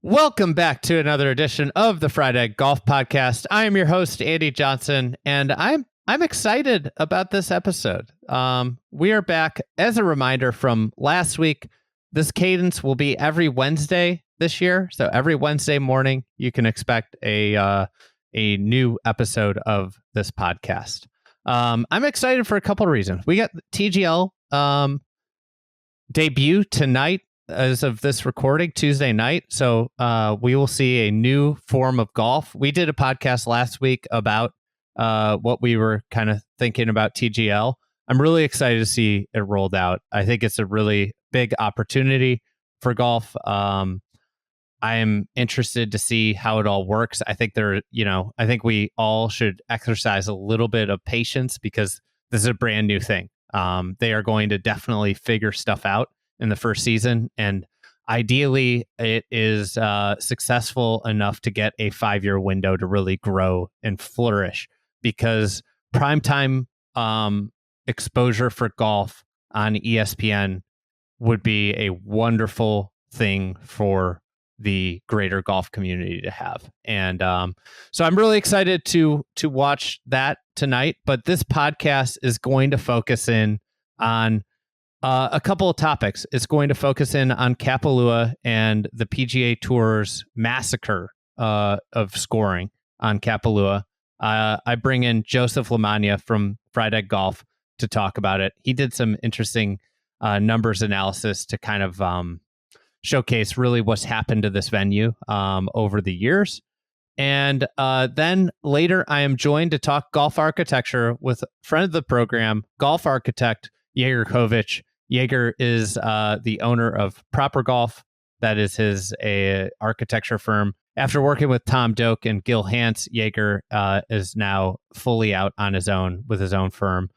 Welcome back to another edition of the Friday Golf Podcast. I am your host, Andy Johnson, and I'm excited about this episode. We are back. As a reminder from last week, this cadence will be every Wednesday this year. So every Wednesday morning, you can expect a new episode of this podcast. I'm excited for a couple of reasons. We got TGL debut tonight as of this recording, Tuesday night. So we will see a new form of golf. We did a podcast last week about what we were kind of thinking about TGL. I'm really excited to see it rolled out. I think it's a really big opportunity for golf. I am interested to see how it all works. I think I think we all should exercise a little bit of patience because this is a brand new thing. They are going to definitely figure stuff out in the first season, and ideally it is successful enough to get a 5-year window to really grow and flourish, because primetime exposure for golf on ESPN would be a wonderful thing for the greater golf community to have. And so I'm really excited to watch that tonight, but this podcast is going to focus in on a couple of topics. It's going to focus in on Kapalua and the PGA Tour's massacre of scoring on Kapalua. I bring in Joseph LaMagna from Friday Golf to talk about it. He did some interesting numbers analysis to kind of showcase really what's happened to this venue over the years. And then later, I am joined to talk golf architecture with a friend of the program, golf architect Jaeger Kovich. Jaeger is the owner of Proper Golf. That is his architecture firm. After working with Tom Doak and Gil Hance, Jaeger is now fully out on his own with his own firm.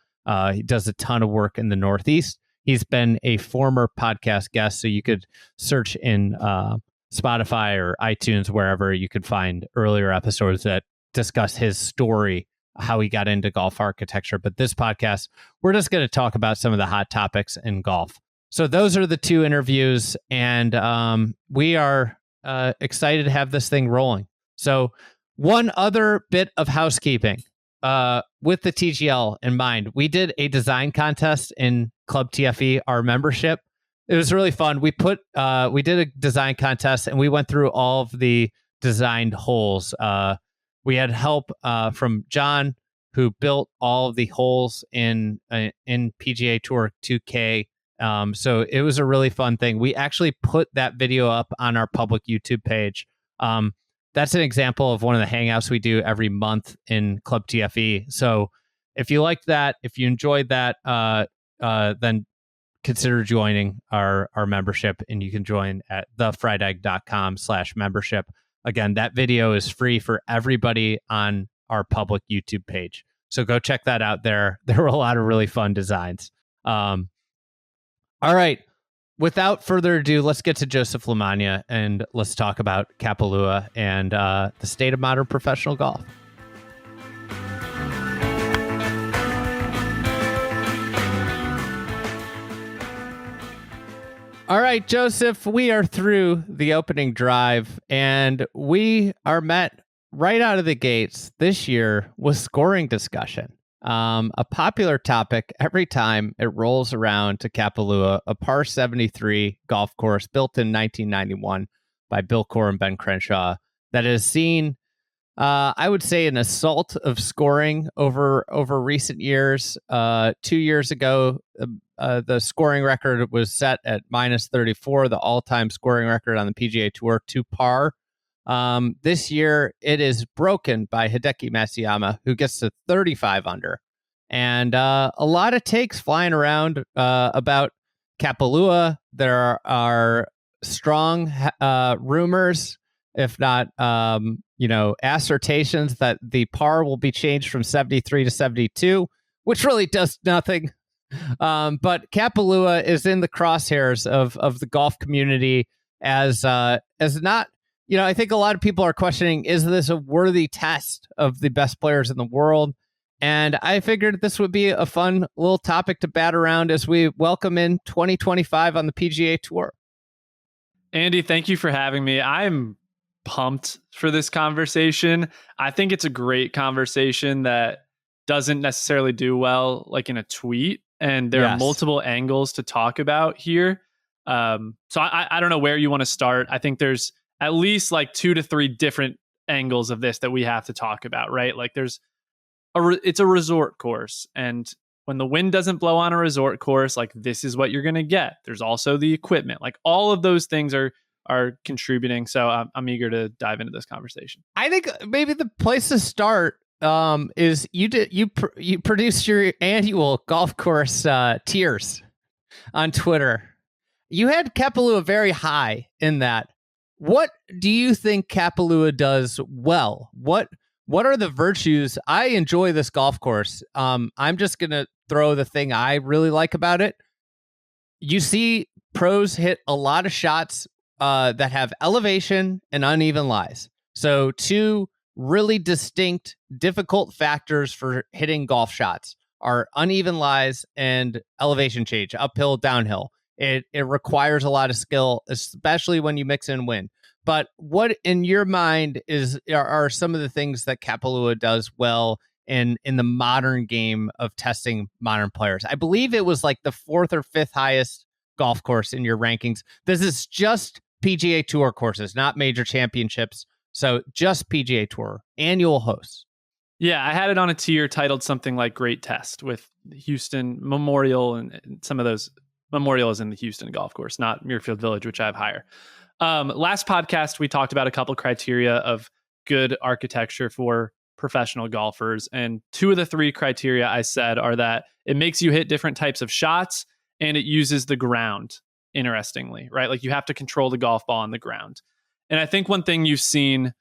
He does a ton of work in the Northeast. He's been a former podcast guest, so you could search in Spotify or iTunes, wherever you could find earlier episodes that discuss his story, how he got into golf architecture. But this podcast, we're just going to talk about some of the hot topics in golf. So those are the two interviews, and we are excited to have this thing rolling. So one other bit of housekeeping with the TGL in mind. We did a design contest in Club TFE, our membership. It was really fun. We did a design contest, and we went through all of the designed holes. We had help from John, who built all of the holes in PGA Tour 2K. So it was a really fun thing. We actually put that video up on our public YouTube page. That's an example of one of the hangouts we do every month in Club TFE. So if you liked that, if you enjoyed that, then consider joining our membership, and you can join at thefriedegg.com/membership. Again, that video is free for everybody on our public YouTube page. So go check that out there. There were a lot of really fun designs. All right. Without further ado, let's get to Joseph LaMagna and let's talk about Kapalua and the state of modern professional golf. All right, Joseph, we are through the opening drive, and we are met right out of the gates this year with scoring discussion. A popular topic every time it rolls around to Kapalua, a par 73 golf course built in 1991 by Bill Corr and Ben Crenshaw that has seen, I would say, an assault of scoring over recent years. 2 years ago, the scoring record was set at minus 34, the all-time scoring record on the PGA Tour, to par. This year, it is broken by Hideki Matsuyama, who gets to 35 under. And a lot of takes flying around about Kapalua. There are strong rumors, if not assertions, that the par will be changed from 73 to 72, which really does nothing. But Kapalua is in the crosshairs of the golf community as not. I think a lot of people are questioning, is this a worthy test of the best players in the world? And I figured this would be a fun little topic to bat around as we welcome in 2025 on the PGA Tour. Andy, thank you for having me. I'm pumped for this conversation. I think it's a great conversation that doesn't necessarily do well like in a tweet. And there are multiple angles to talk about here. So I don't know where you want to start. I think there's at least like 2 to 3 different angles of this that we have to talk about, right? Like it's a resort course. And when the wind doesn't blow on a resort course, like this is what you're going to get. There's also the equipment. Like all of those things are contributing. So I'm eager to dive into this conversation. I think maybe the place to start is you produced your annual golf course tiers on Twitter. You had Kapalua very high in that. What do you think Kapalua does well? What are the virtues? I enjoy this golf course. I'm just going to throw the thing I really like about it. You see pros hit a lot of shots that have elevation and uneven lies. So 2 really distinct, difficult factors for hitting golf shots are uneven lies and elevation change, uphill, downhill. It requires a lot of skill, especially when you mix in wind. But what in your mind are some of the things that Kapalua does well in the modern game of testing modern players? I believe it was like the 4th or 5th highest golf course in your rankings. This is just PGA Tour courses, not major championships. So just PGA Tour annual hosts. Yeah, I had it on a tier titled something like Great Test with Houston Memorial, and some of those Memorial is in the Houston golf course, not Muirfield Village, which I have higher. Last podcast, we talked about a couple criteria of good architecture for professional golfers. And 2 of the 3 criteria I said are that it makes you hit different types of shots and it uses the ground, interestingly, right? Like you have to control the golf ball on the ground. And I think one thing you've seen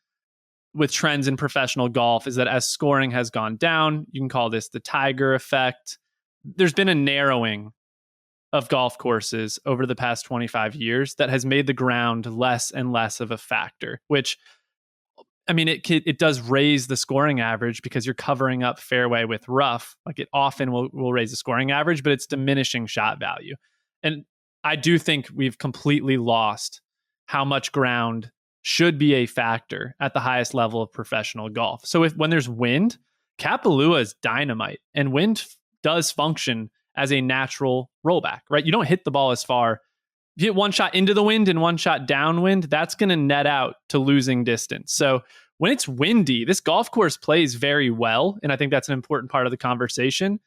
with trends in professional golf is that as scoring has gone down, you can call this the Tiger effect. There's been a narrowing of golf courses over the past 25 years that has made the ground less and less of a factor, which, I mean, it does raise the scoring average because you're covering up fairway with rough. Like it often will raise the scoring average, but it's diminishing shot value. And I do think we've completely lost how much ground should be a factor at the highest level of professional golf. So when there's wind, Kapalua is dynamite, and wind does function as a natural rollback, right? You don't hit the ball as far. You hit one shot into the wind and one shot downwind, that's going to net out to losing distance. So when it's windy, this golf course plays very well. And I think that's an important part of the conversation.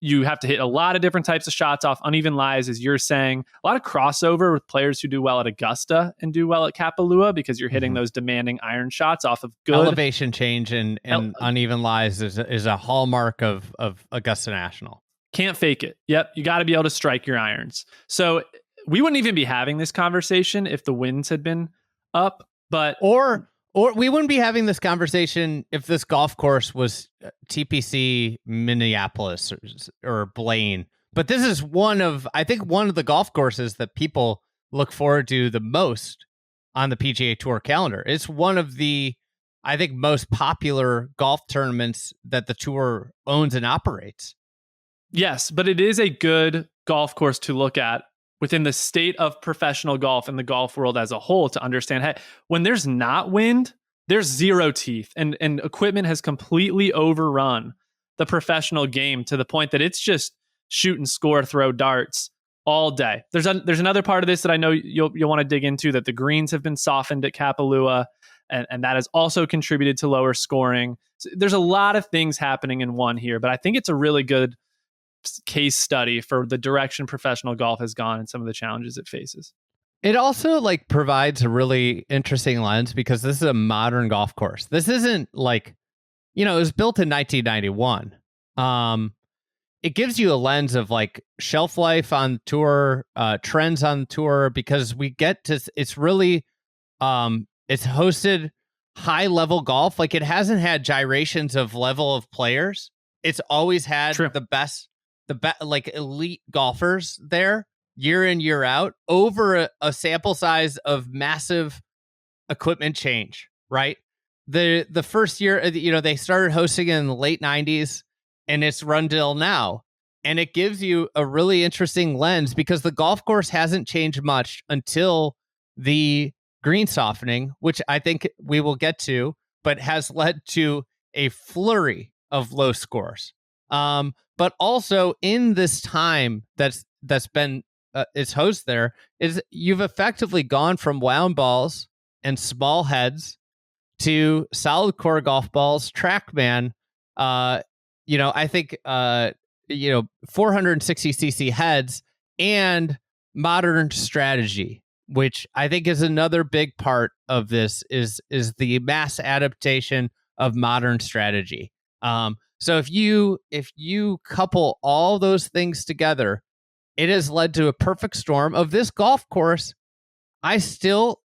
You have to hit a lot of different types of shots off uneven lies, as you're saying. A lot of crossover with players who do well at Augusta and do well at Kapalua because you're hitting those demanding iron shots off of good elevation change and uneven lies is a hallmark of Augusta National. Can't fake it. Yep. You got to be able to strike your irons. So we wouldn't even be having this conversation if the winds had been up, but or we wouldn't be having this conversation if this golf course was TPC Minneapolis or Blaine. But this is one of the golf courses that people look forward to the most on the PGA Tour calendar. It's one of the, I think, most popular golf tournaments that the tour owns and operates. Yes, but it is a good golf course to look at within the state of professional golf and the golf world as a whole to understand, hey, when there's not wind, there's zero teeth, and equipment has completely overrun the professional game to the point that it's just shoot and score, throw darts all day. There's another part of this that I know you'll want to dig into, that the greens have been softened at Kapalua, and that has also contributed to lower scoring. So there's a lot of things happening in one here, but I think it's a really good case study for the direction professional golf has gone and some of the challenges it faces. It also provides a really interesting lens because this is a modern golf course. This isn't it was built in 1991. It gives you a lens of shelf life on tour, trends on tour, because we get to, it's really, it's hosted high level golf. It hasn't had gyrations of level of players. It's always had the best elite golfers there year in, year out over a sample size of massive equipment change, right? The first year, they started hosting in the late 90s and it's run till now. And it gives you a really interesting lens because the golf course hasn't changed much until the green softening, which I think we will get to, but has led to a flurry of low scores. But also in this time that's been its host there is you've effectively gone from wound balls and small heads to solid core golf balls, TrackMan. I think 460cc heads and modern strategy, which I think is another big part of this is the mass adaptation of modern strategy. So if you couple all those things together, it has led to a perfect storm of this golf course. I still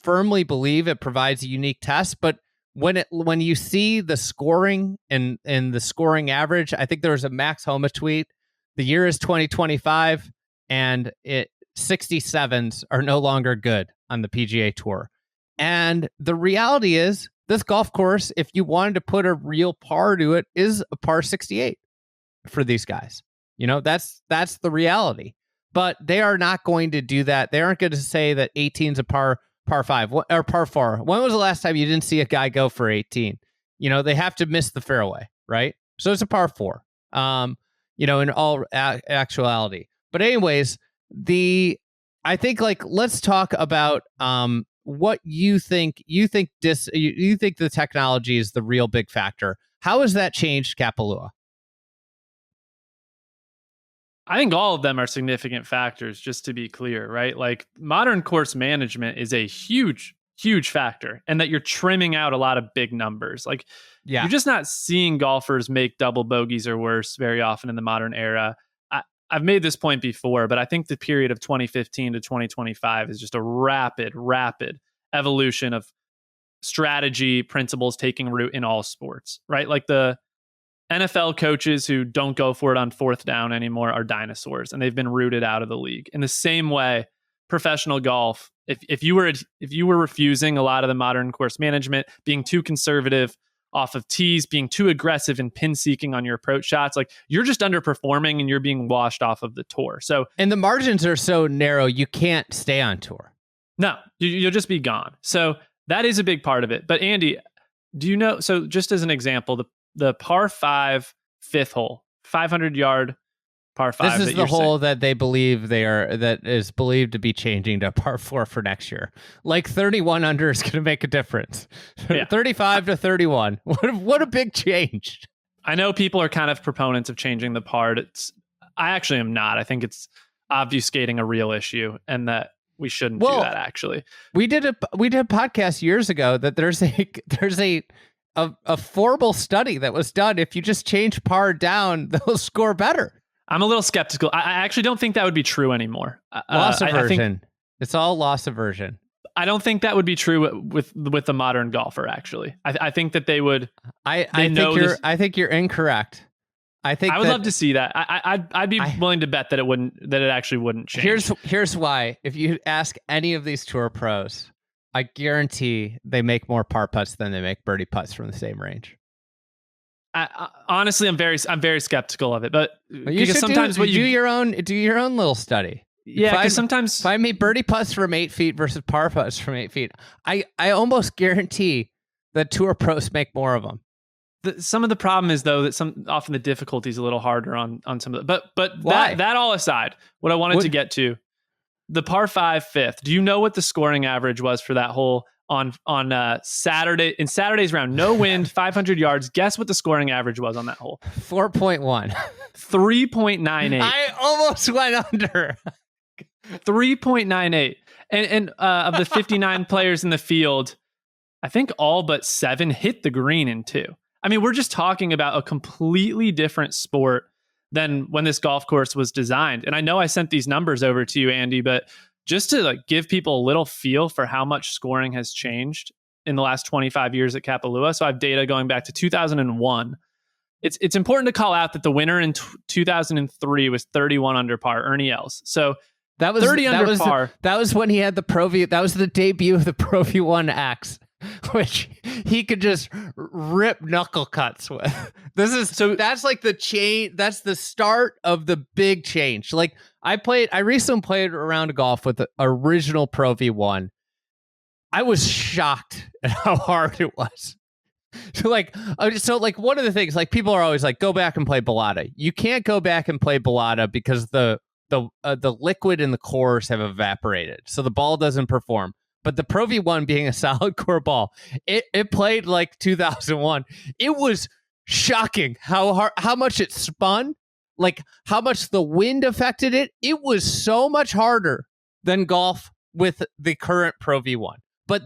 firmly believe it provides a unique test, but when you see the scoring and the scoring average, I think there was a Max Homa tweet. The year is 2025, and 67s are no longer good on the PGA Tour. And the reality is, this golf course, if you wanted to put a real par to it, is a par 68 for these guys. That's the reality. But they are not going to do that. They aren't going to say that 18's a par 5 or par 4. When was the last time you didn't see a guy go for 18? They have to miss the fairway, right? So it's a par 4. In all actuality. But anyways, I think let's talk about what you think. You think the technology is the real big factor. How has that changed Kapalua? I think all of them are significant factors, just to be clear, right? Like modern course management is a huge, huge factor, and that you're trimming out a lot of big numbers. Like you're just not seeing golfers make double bogeys or worse very often in the modern era. I've made this point before, but I think the period of 2015 to 2025 is just a rapid evolution of strategy principles taking root in all sports, right? Like the NFL coaches who don't go for it on fourth down anymore are dinosaurs, and they've been rooted out of the league. In the same way, professional golf, if you were refusing a lot of the modern course management, being too conservative off of tees, being too aggressive and pin seeking on your approach shots, like you're just underperforming and you're being washed off of the tour. So, and the margins are so narrow, you can't stay on tour. No, you'll just be gone. So that is a big part of it. But Andy, do you know? So just as an example, the par 5 fifth hole, 500-yard par 5. This is the hole that they believe that is believed to be changing to par 4 for next year. Like 31 under is going to make a difference. Yeah. 35 to 31. What a big change. I know people are kind of proponents of changing the par. I actually am not. I think it's obfuscating a real issue, and that we shouldn't do that. Actually, we did a podcast years ago that there's a formal study that was done. If you just change par down, they'll score better. I'm a little skeptical. I actually don't think that would be true anymore. Loss aversion. It's all loss aversion. I don't think that would be true with the modern golfer. Actually, I think that they would. I think you're incorrect. I would love to see that. I'd be willing to bet that it actually wouldn't change. Here's why. If you ask any of these tour pros, I guarantee they make more par putts than they make birdie putts from the same range. Honestly, I'm very skeptical of it, but because sometimes do your own little study. Yeah, because sometimes if I make birdie putts from 8 feet versus par putts from 8 feet, I almost guarantee that tour pros make more of them. Some of the problem is though that often the difficulty is a little harder on some of it. But that all aside, what I wanted to get to, the par 5 fifth. Do you know what the scoring average was for that hole on Saturday, in Saturday's round? No wind, 500 yards. Guess what the scoring average was on that hole? 4.1. 3.98. I almost went under. 3.98. And of the 59 players in the field, I think all but 7 hit the green in 2. I mean, we're just talking about a completely different sport than when this golf course was designed. And I know I sent these numbers over to you, Andy, but just to give people a little feel for how much scoring has changed in the last 25 years at Kapalua. So I have data going back to 2001. It's important to call out that the winner in 2003 was 31 under par, Ernie Els. So that was 30 under par. That was when he had the Pro V. That was the debut of the Pro V1X, which he could just rip knuckle cuts with. That's like the change. That's the start of the big change. Like I recently played a round of golf with the original Pro V1. I was shocked at how hard it was. So like one of the things, like people are always like, go back and play Balata. You can't go back and play Balata because the liquid in the cores have evaporated, so the ball doesn't perform. But the Pro V1 being a solid core ball, it played like 2001. It was shocking how much it spun, like how much the wind affected it. It was so much harder than golf with the current Pro V1. But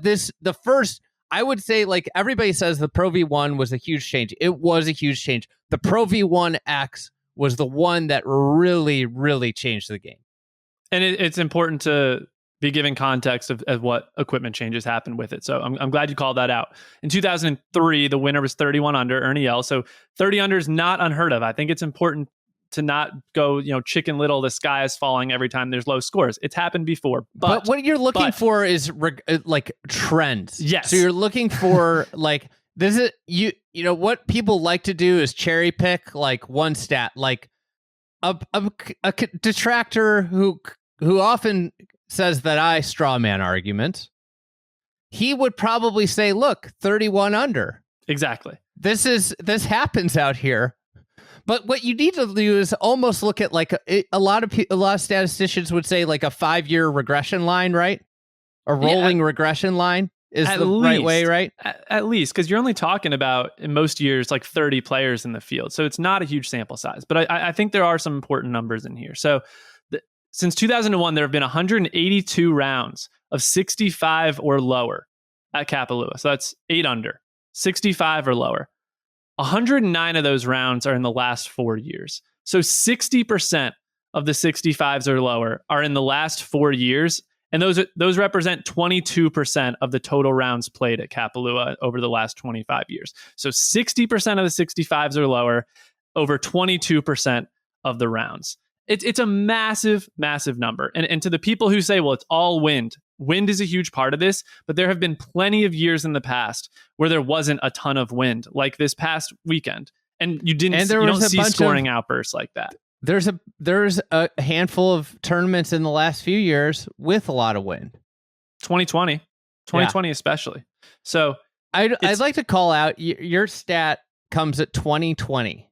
I would say, like everybody says, the Pro V1 was a huge change. It was a huge change. The Pro V1X was the one that really, really changed the game. And it's important to be giving context of what equipment changes happened with it. So I'm glad you called that out. In 2003, the winner was 31 under, Ernie Els. So 30 under is not unheard of. I think it's important to not go, Chicken Little, the sky is falling every time there's low scores. It's happened before. But what you're looking for is like trends. Yes. So you're looking for like, this is, what people like to do is cherry pick like one stat, like a detractor who often says that I straw man argument. He would probably say, look, 31 under. Exactly. This happens out here. But what you need to do is almost look at like a lot of statisticians would say like a 5-year regression line, right? A rolling regression line is the right way, right? At least, because you're only talking about, in most years, like 30 players in the field. So it's not a huge sample size. But I think there are some important numbers in here. So since 2001, there have been 182 rounds of 65 or lower at Kapalua. So that's 8 under, 65 or lower. 109 of those rounds are in the last 4 years. So 60% of the 65s or lower are in the last 4 years. And those represent 22% of the total rounds played at Kapalua over the last 25 years. So 60% of the 65s or lower, over 22% of the rounds. It's a massive, massive number. And to the people who say, well, it's all wind. Wind is a huge part of this, but there have been plenty of years in the past where there wasn't a ton of wind, like this past weekend. And you don't see scoring outbursts like that. There's a handful of tournaments in the last few years with a lot of wind. 2020 especially. So I'd like to call out your stat comes at 2020.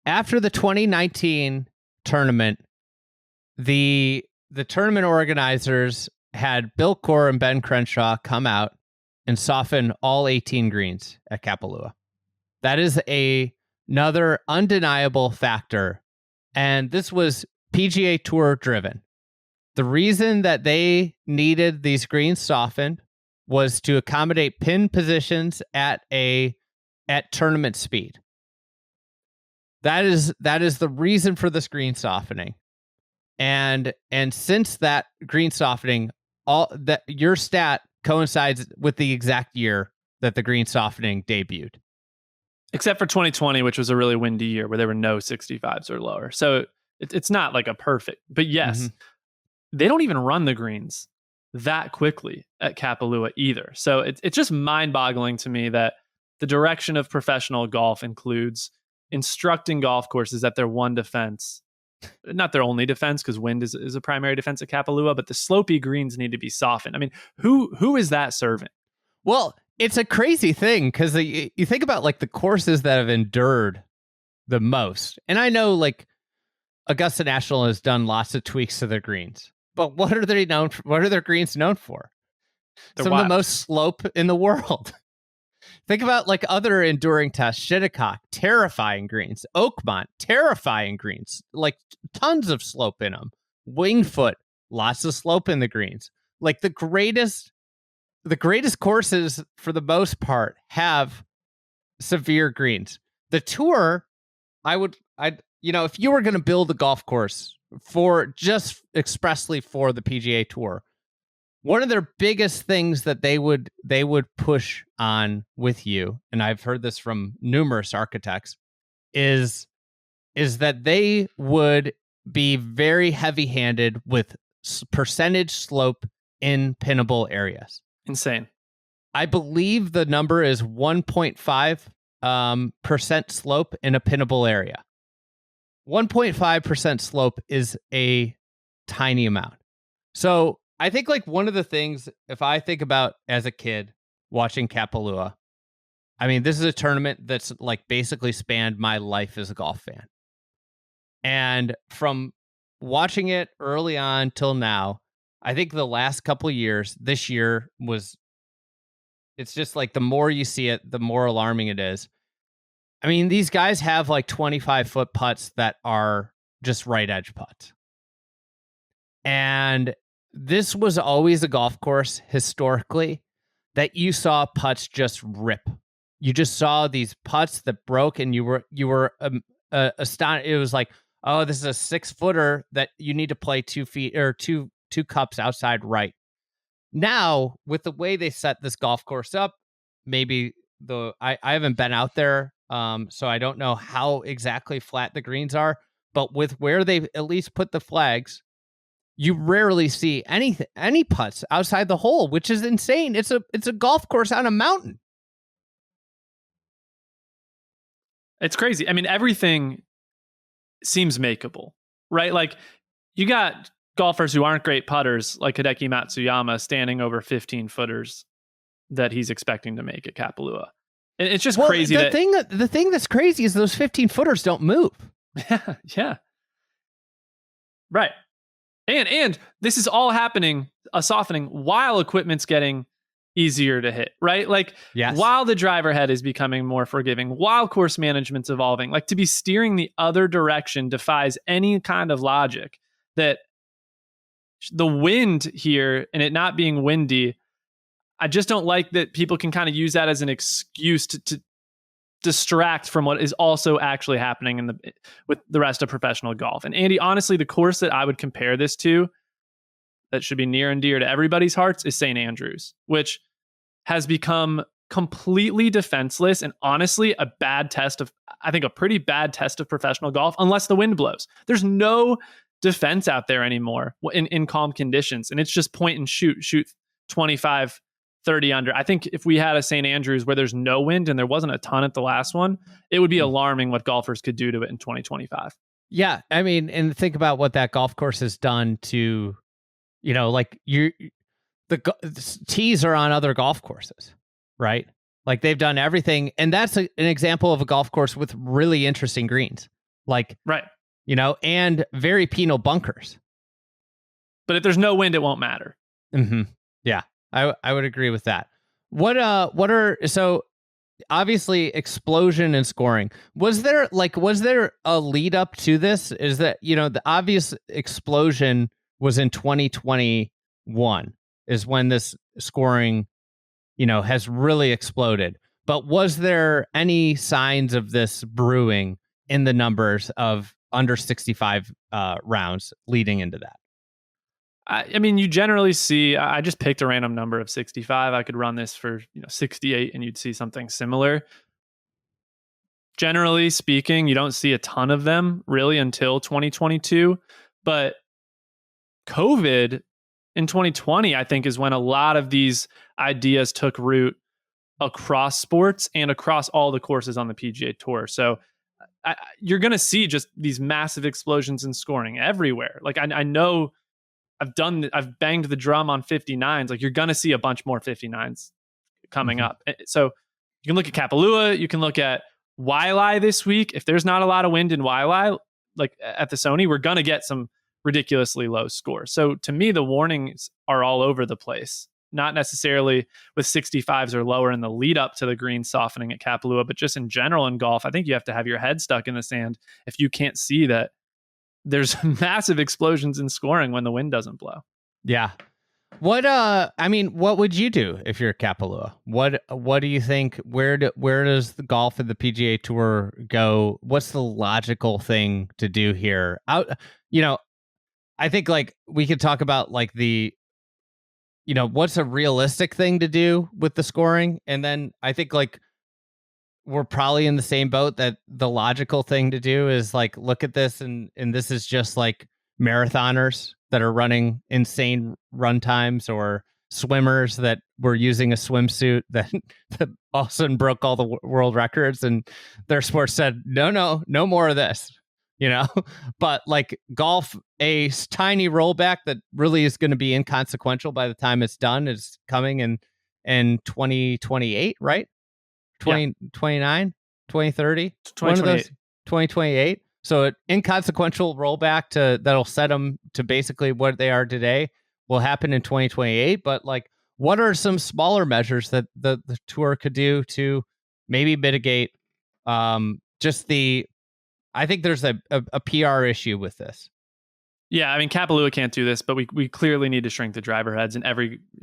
After the 2019 tournament, the tournament organizers had Bill Corr and Ben Crenshaw come out and soften all 18 greens at Kapalua. That is another undeniable factor. And this was PGA Tour driven. The reason that they needed these greens softened was to accommodate pin positions at tournament speed. That is the reason for this green softening. And since that green softening, all that your stat coincides with the exact year that the green softening debuted. Except for 2020, which was a really windy year where there were no 65s or lower. So it's not like a perfect, but yes, they don't even run the greens that quickly at Kapalua either. So it's just mind-boggling to me that the direction of professional golf includes instructing golf courses that their one defense, not their only defense, because wind is a primary defense at Kapalua, but the slopey greens need to be softened. I mean, who is that serving? Well, it's a crazy thing because you think about like the courses that have endured the most. And I know like Augusta National has done lots of tweaks to their greens, but what are their greens known for? Some of the most slope in the world. Think about like other enduring tests, Shinnecock, terrifying greens, Oakmont, terrifying greens, like tons of slope in them. Wingfoot, lots of slope in the greens. Like the greatest courses for the most part have severe greens. The Tour, if you were going to build a golf course for just expressly for the PGA Tour, one of their biggest things that they would push on with you, and I've heard this from numerous architects, is that they would be very heavy-handed with percentage slope in pinnable areas. Insane. I believe the number is 1.5 percent slope in a pinnable area. 1.5% slope is a tiny amount. So I think like one of the things, if I think about as a kid watching Kapalua, I mean, this is a tournament that's like basically spanned my life as a golf fan. And from watching it early on till now, I think the last couple of years, this year it's just like the more you see it, the more alarming it is. I mean, these guys have like 25-foot putts that are just right edge putts. And this was always a golf course historically that you saw putts just rip. You just saw these putts that broke, and you were astonished. It was like, oh, this is a 6-footer that you need to play 2 feet or two cups outside right. Now, with the way they set this golf course up, maybe I haven't been out there, so I don't know how exactly flat the greens are. But with where they've at least put the flags, you rarely see any putts outside the hole, which is insane. It's a golf course on a mountain. It's crazy. I mean, everything seems makeable, right? Like, you got golfers who aren't great putters, like Hideki Matsuyama, standing over 15-footers that he's expecting to make at Kapalua. And it's just crazy. The thing that's crazy is those 15-footers don't move. Yeah. Right. And this is all happening, a softening, while equipment's getting easier to hit, right? Like, yes. While the driver head is becoming more forgiving, while course management's evolving, like, to be steering the other direction defies any kind of logic. That the wind here and it not being windy, I just don't like that people can kind of use that as an excuse to distract from what is also actually happening with the rest of professional golf. And Andy, honestly, the course that I would compare this to that should be near and dear to everybody's hearts is St. Andrews, which has become completely defenseless and honestly a pretty bad test of professional golf, unless the wind blows. There's no defense out there anymore in calm conditions. And it's just point and shoot 25, 30 under. I think if we had a St. Andrews where there's no wind and there wasn't a ton at the last one, it would be alarming what golfers could do to it in 2025. Yeah. I mean, and think about what that golf course has done to, like the tees are on other golf courses, right? Like they've done everything. And that's an example of a golf course with really interesting greens. Like, right. And very penal bunkers. But if there's no wind, it won't matter. Mm-hmm. Yeah, I would agree with that. So obviously explosion and scoring. Was there a lead up to this? Is that, the obvious explosion was in 2021 is when this scoring, has really exploded. But was there any signs of this brewing in the numbers of under 65 rounds leading into that? I mean, you generally see, I just picked a random number of 65. I could run this for 68 and you'd see something similar. Generally speaking, you don't see a ton of them really until 2022. But COVID in 2020, I think, is when a lot of these ideas took root across sports and across all the courses on the PGA Tour. So you're going to see just these massive explosions in scoring everywhere. Like I know I've banged the drum on 59s. Like, you're going to see a bunch more 59s coming up. So you can look at Kapalua. You can look at Waialae this week. If there's not a lot of wind in Waialae, like at the Sony, we're going to get some ridiculously low scores. So to me, the warnings are all over the place. Not necessarily with 65s or lower in the lead up to the green softening at Kapalua, but just in general in golf, I think you have to have your head stuck in the sand if you can't see that there's massive explosions in scoring when the wind doesn't blow. Yeah. What would you do if you're Kapalua? What do you think? Where does the golf and the PGA Tour go? What's the logical thing to do here? I think like we could talk about like the, what's a realistic thing to do with the scoring, and then I think like we're probably in the same boat that the logical thing to do is like look at this and this is just like marathoners that are running insane run times or swimmers that were using a swimsuit that, that all of a sudden broke all the world records, and their sport said, no more of this, you know. But like golf, a tiny rollback that really is going to be inconsequential by the time it's done is coming in 2028, right? 2029, 2030, 2028. 2028. So an inconsequential rollback that'll set them to basically what they are today will happen in 2028. But like, what are some smaller measures that the tour could do to maybe mitigate just the, I think there's a PR issue with this. Yeah, I mean, Kapalua can't do this, but we clearly need to shrink the driver heads. And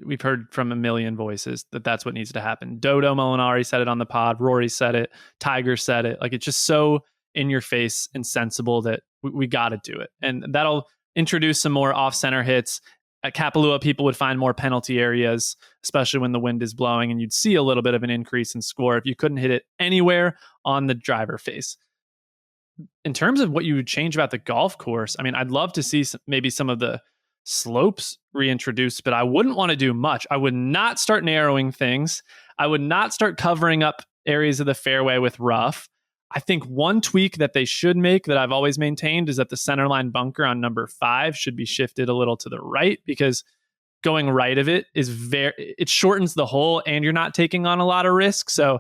we've heard from a million voices that that's what needs to happen. Dodo Molinari said it on the pod. Rory said it. Tiger said it. Like, it's just so in your face and sensible that we got to do it. And that'll introduce some more off-center hits. At Kapalua, people would find more penalty areas, especially when the wind is blowing, and you'd see a little bit of an increase in score if you couldn't hit it anywhere on the driver face. In terms of what you would change about the golf course, I mean, I'd love to see maybe some of the slopes reintroduced, but I wouldn't want to do much. I would not start narrowing things. I would not start covering up areas of the fairway with rough. I think one tweak that they should make that I've always maintained is that the centerline bunker on number 5 should be shifted a little to the right, because going right of it it shortens the hole and you're not taking on a lot of risk. So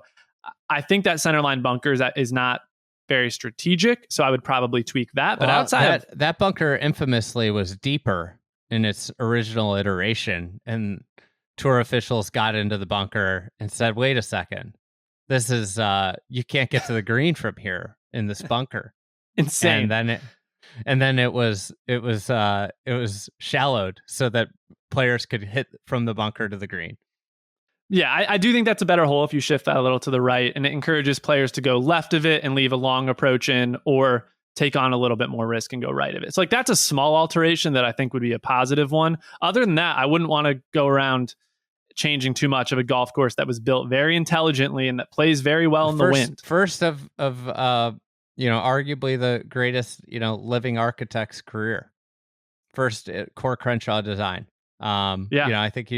I think that centerline bunker is not very strategic, so I would probably tweak that. But outside that bunker infamously was deeper in its original iteration, and tour officials got into the bunker and said, "Wait a second, this is you can't get to the green from here in this bunker." Insane. And then it was shallowed so that players could hit from the bunker to the green. Yeah, I do think that's a better hole if you shift that a little to the right, and it encourages players to go left of it and leave a long approach in, or take on a little bit more risk and go right of it. So like, that's a small alteration that I think would be a positive one. Other than that, I wouldn't want to go around changing too much of a golf course that was built very intelligently and that plays very well in the wind. First of arguably the greatest, living architect's career. First Core Crenshaw design. I think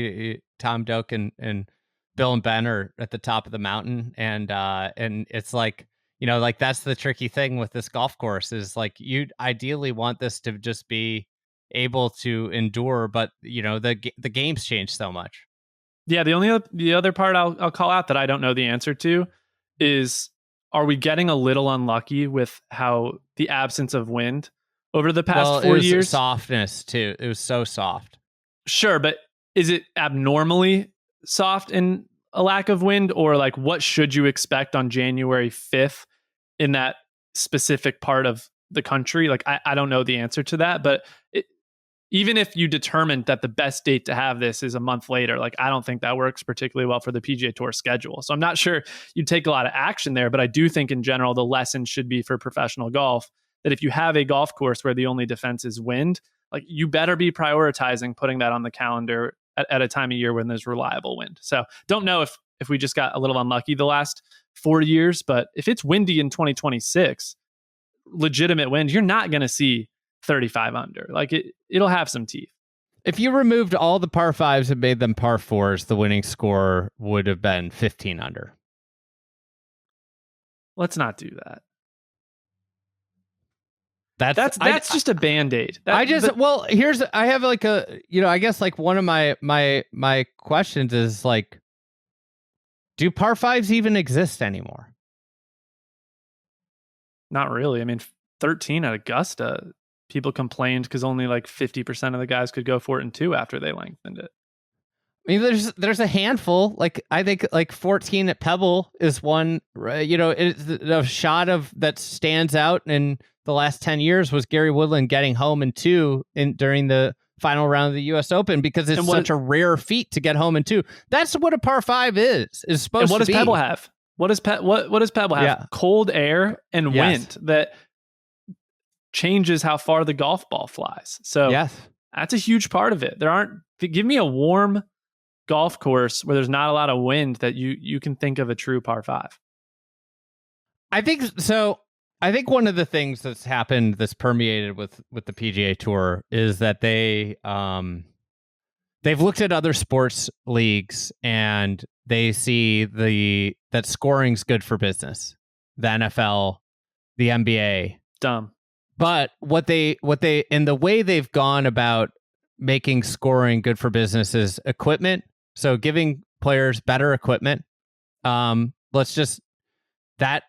Tom Doak and Bill and Ben are at the top of the mountain, and it's like, that's the tricky thing with this golf course is like, you'd ideally want this to just be able to endure, but the game's changed so much. Yeah, the other part I'll call out that I don't know the answer to is, are we getting a little unlucky with how the absence of wind over the past 4 years? Softness too. It was so soft. Sure, but is it abnormally soft in a lack of wind, or like, what should you expect on January 5th in that specific part of the country? Like, I don't know the answer to that, but even if you determined that the best date to have this is a month later, like, I don't think that works particularly well for the PGA Tour schedule. So I'm not sure you'd take a lot of action there, but I do think in general, the lesson should be for professional golf that if you have a golf course where the only defense is wind, like, you better be prioritizing putting that on the calendar at a time of year when there's reliable wind. So don't know if we just got a little unlucky the last 4 years, but if it's windy in 2026, legitimate wind, you're not going to see 35 under. Like, it'll have some teeth. If you removed all the par 5s and made them par 4s, the winning score would have been 15 under. Let's not do that. That's just a Band-Aid. I have like I guess like one of my questions is like, do par 5s even exist anymore? Not really. I mean, 13 at Augusta, people complained because only like 50% of the guys could go for it in 2 after they lengthened it. I mean, there's a handful. Like, I think like 14 at Pebble is one. It's a shot of that stands out in the last 10 years was Gary Woodland getting home in 2 during the final round of the U.S. Open, because it's such a rare feat to get home in 2. That's what a par 5 is supposed to be. And what does Pebble have? What does Pebble have? Yeah. Cold air and wind that changes how far the golf ball flies. So that's a huge part of it. Give me a warm golf course where there's not a lot of wind that you can think of a true par 5. I think so. I think one of the things that's happened that's permeated with the PGA Tour is that they they've looked at other sports leagues and they see that scoring's good for business. The NFL, the NBA. Dumb. But what they and the way they've gone about making scoring good for business is equipment. So giving players better equipment. Let's just that,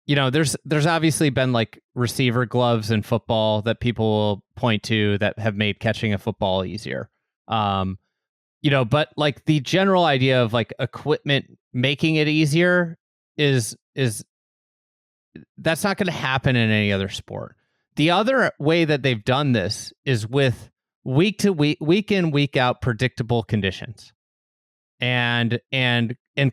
there's obviously been like receiver gloves in football that people will point to that have made catching a football easier. But like the general idea of like equipment making it easier is that's not going to happen in any other sport. The other way that they've done this is with week to week in, week out predictable conditions and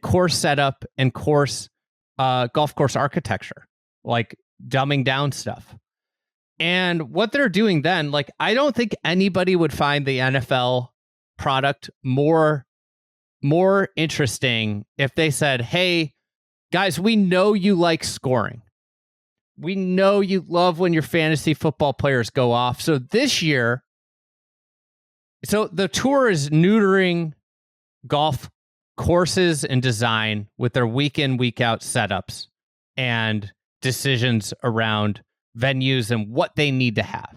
course setup and golf course architecture, like dumbing down stuff. And what they're doing then, like, I don't think anybody would find the NFL product more interesting if they said, hey, guys, we know you like scoring. We know you love when your fantasy football players go off. So this year, the tour is neutering golf courses and design with their week in, week out setups and decisions around venues and what they need to have.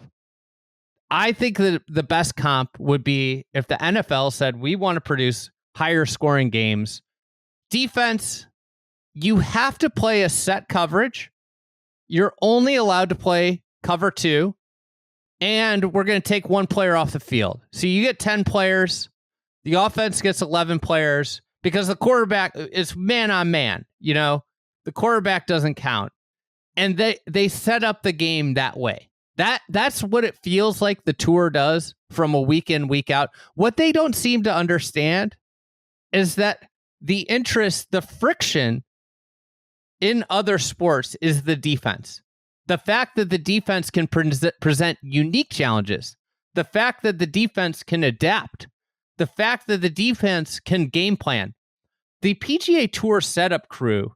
I think that the best comp would be if the NFL said, we want to produce higher scoring games. Defense, you have to play a set coverage. You're only allowed to play cover 2, and we're going to take one player off the field. So you get 10 players. The offense gets 11 players because the quarterback is man on man. The quarterback doesn't count. And they set up the game that way. That's what it feels like the tour does from a week in, week out. What they don't seem to understand is that the friction in other sports is the defense. The fact that the defense can present unique challenges. The fact that the defense can adapt. The fact that the defense can game plan. The PGA Tour setup crew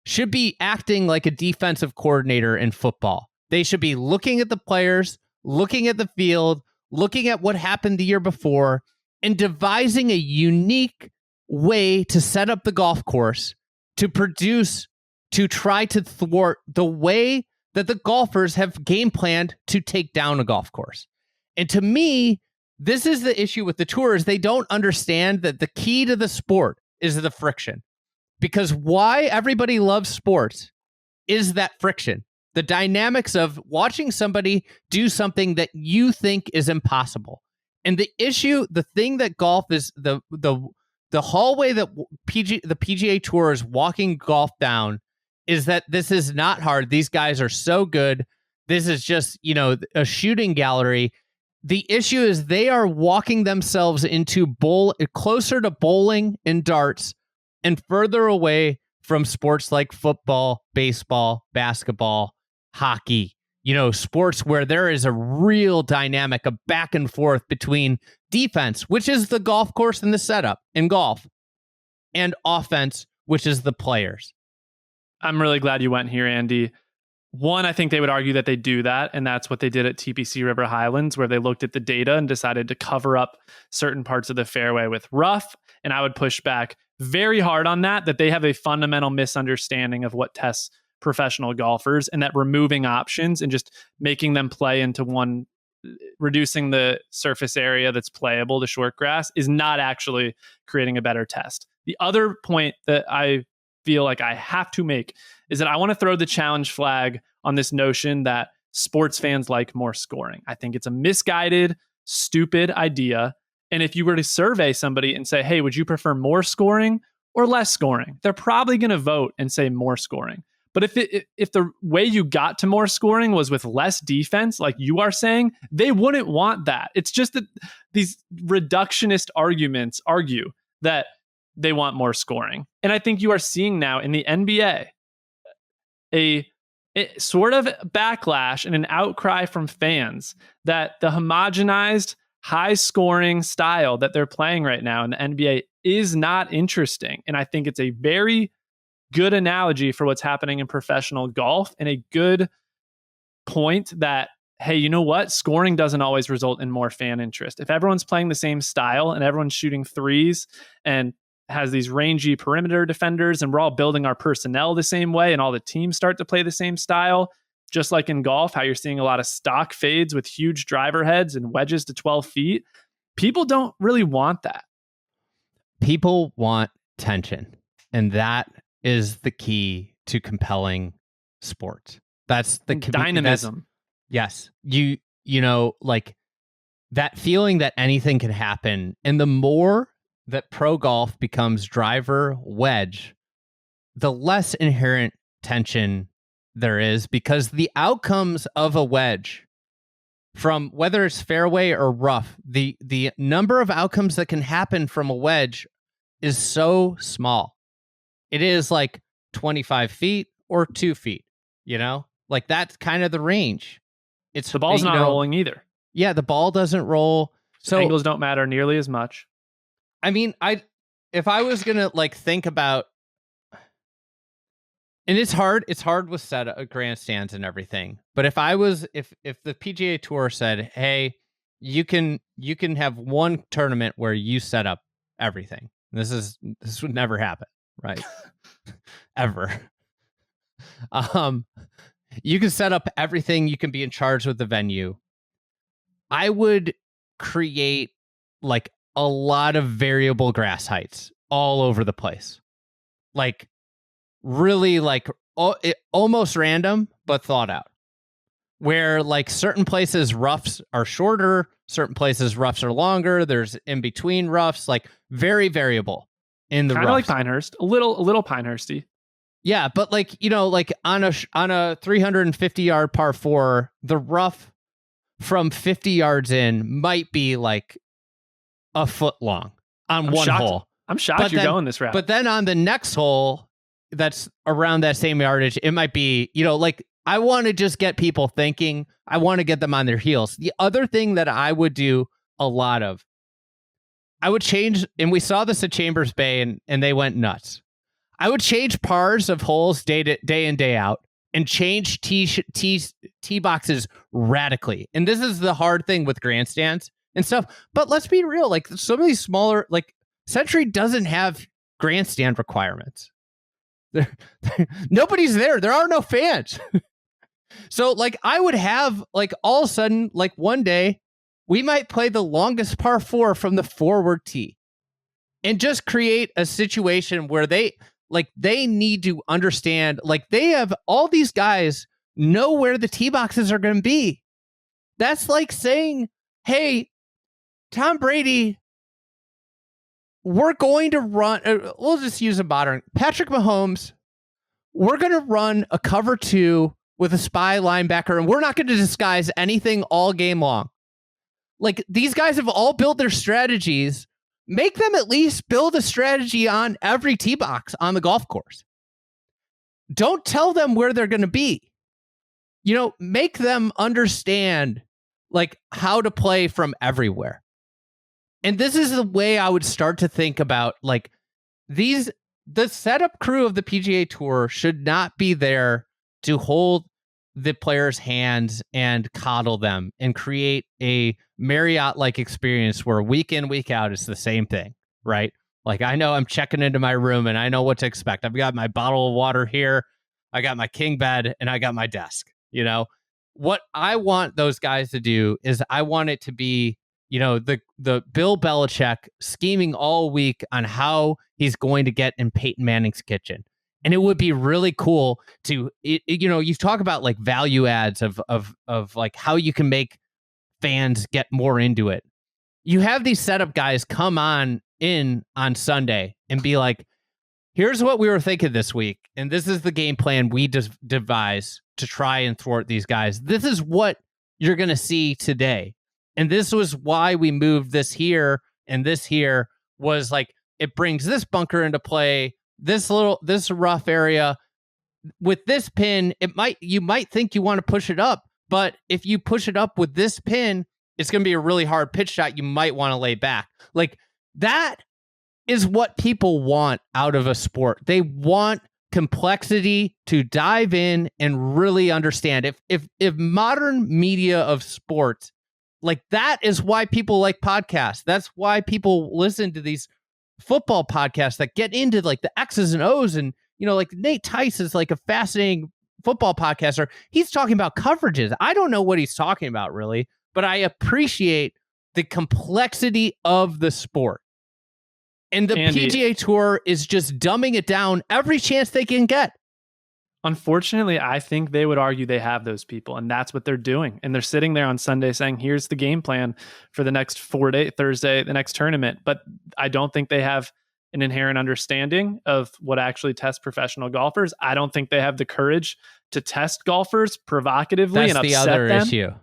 should be acting like a defensive coordinator in football. They should be looking at the players, looking at the field, looking at what happened the year before, and devising a unique way to set up the golf course to try to thwart the way that the golfers have game planned to take down a golf course. And to me, this is the issue with the tour, is they don't understand that the key to the sport is the friction. Because why everybody loves sports is that friction. The dynamics of watching somebody do something that you think is impossible. And the thing that golf is, the hallway that the PGA Tour is walking golf down is that this is not hard. These guys are so good. This is just, a shooting gallery. The issue is they are walking themselves into closer to bowling and darts and further away from sports like football, baseball, basketball, hockey, sports where there is a real dynamic, a back and forth between defense, which is the golf course and the setup in golf, and offense, which is the players. I'm really glad you went here, Andy. One, I think they would argue that they do that, and that's what they did at TPC River Highlands, where they looked at the data and decided to cover up certain parts of the fairway with rough, and I would push back very hard on that they have a fundamental misunderstanding of what tests professional golfers, and that removing options and just making them play into one, reducing the surface area that's playable to short grass, is not actually creating a better test. The other point that I feel like I have to make is that I want to throw the challenge flag on this notion that sports fans like more scoring. I think it's a misguided, stupid idea. And if you were to survey somebody and say, hey, would you prefer more scoring or less scoring? They're probably going to vote and say more scoring. But if the way you got to more scoring was with less defense, like you are saying, they wouldn't want that. It's just that these reductionist arguments argue that they want more scoring. And I think you are seeing now in the NBA a sort of backlash and an outcry from fans that the homogenized, high-scoring style that they're playing right now in the NBA is not interesting. And I think it's a very good analogy for what's happening in professional golf, and a good point that, hey, you know what? Scoring doesn't always result in more fan interest. If everyone's playing the same style and everyone's shooting threes and has these rangy perimeter defenders and we're all building our personnel the same way and all the teams start to play the same style, just like in golf, how you're seeing a lot of stock fades with huge driver heads and wedges to 12 feet, people don't really want that. People want tension, and that is the key to compelling sports. That's the dynamism. Yes. You know, like that feeling that anything can happen. And the more that pro golf becomes driver wedge, the less inherent tension there is, because the outcomes of a wedge, from whether it's fairway or rough, the number of outcomes that can happen from a wedge is so small. It is like 25 feet or 2 feet, you know, like that's kind of the range. It's the ball's not rolling either. Yeah, the ball doesn't roll. So angles don't matter nearly as much. I mean, if I was gonna like think about, and it's hard with grandstands and everything. But if the PGA Tour said, hey, you can have one tournament where you set up everything. This would never happen, right? Ever. You can set up everything. You can be in charge with the venue. I would create like a lot of variable grass heights all over the place. Like really like almost random, but thought out. Where like certain places roughs are shorter, certain places roughs are longer. There's in between roughs, like very variable in the kind of roughs. Like Pinehurst, a little Pinehurst-y. Yeah, but like, you know, like on a 350-yard par 4, the rough from 50 yards in might be like a foot long on one hole. I'm shocked you're going this route. But then on the next hole that's around that same yardage, it might be, you know, like I want to just get people thinking. I want to get them on their heels. The other thing that I would do a lot of, I would change, and we saw this at Chambers Bay and they went nuts. I would change pars of holes day in, day out, and change tee boxes radically. And this is the hard thing with grandstands and stuff. But let's be real. Like some of these smaller, like Sentry doesn't have grandstand requirements. Nobody's there. There are no fans. So like I would have like all of a sudden, like one day we might play the longest par 4 from the forward tee and just create a situation where they need to understand, like they have all these guys know where the tee boxes are going to be. That's like saying, hey, Tom Brady, we're going to run, we'll just use a modern, Patrick Mahomes, we're going to run a cover 2 with a spy linebacker, and we're not going to disguise anything all game long. Like these guys have all built their strategies. Make them at least build a strategy on every tee box on the golf course. Don't tell them where they're going to be. You know, make them understand like how to play from everywhere. And this is the way I would start to think about like the setup crew of the PGA Tour should not be there to hold the players' hands and coddle them and create a Marriott-like experience where week in, week out is the same thing, right? Like I know I'm checking into my room and I know what to expect. I've got my bottle of water here, I got my king bed, and I got my desk. You know, what I want those guys to do is I want it to be, you know, the Bill Belichick scheming all week on how he's going to get in Peyton Manning's kitchen. And it would be really cool to, you know, you talk about like value adds of like how you can make fans get more into it. You have these setup guys come on Sunday and be like, here's what we were thinking this week. And this is the game plan we devise to try and thwart these guys. This is what you're going to see today. And this was why we moved this here. And this here was like, it brings this bunker into play. This rough area with this pin, you might think you want to push it up, but if you push it up with this pin, it's going to be a really hard pitch shot. You might want to lay back. Like that is what people want out of a sport. They want complexity to dive in and really understand. If modern media of sports, like, that is why people like podcasts. That's why people listen to these football podcasts that get into like the X's and O's, and like Nate Tice is like a fascinating football podcaster. He's talking about coverages. I don't know what he's talking about really, but I appreciate the complexity of the sport. And the Andy, PGA Tour is just dumbing it down every chance they can get. Unfortunately, I think they would argue they have those people, and that's what they're doing. And they're sitting there on Sunday saying, here's the game plan for the next 4 day, Thursday, the next tournament. But I don't think they have an inherent understanding of what actually tests professional golfers. I don't think they have the courage to test golfers provocatively and upset them. That's the other issue.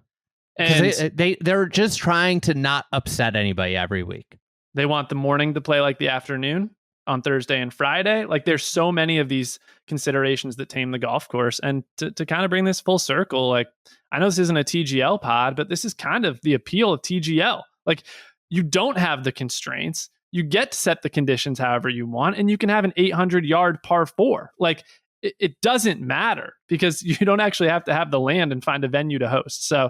And they're just trying to not upset anybody every week. They want the morning to play like the afternoon on Thursday and Friday. Like, there's so many of these considerations that tame the golf course. And to kind of bring this full circle, like, I know this isn't a TGL pod, but this is kind of the appeal of TGL. Like, you don't have the constraints. You get to set the conditions however you want, and you can have an 800-yard par 4. Like, it doesn't matter because you don't actually have to have the land and find a venue to host. So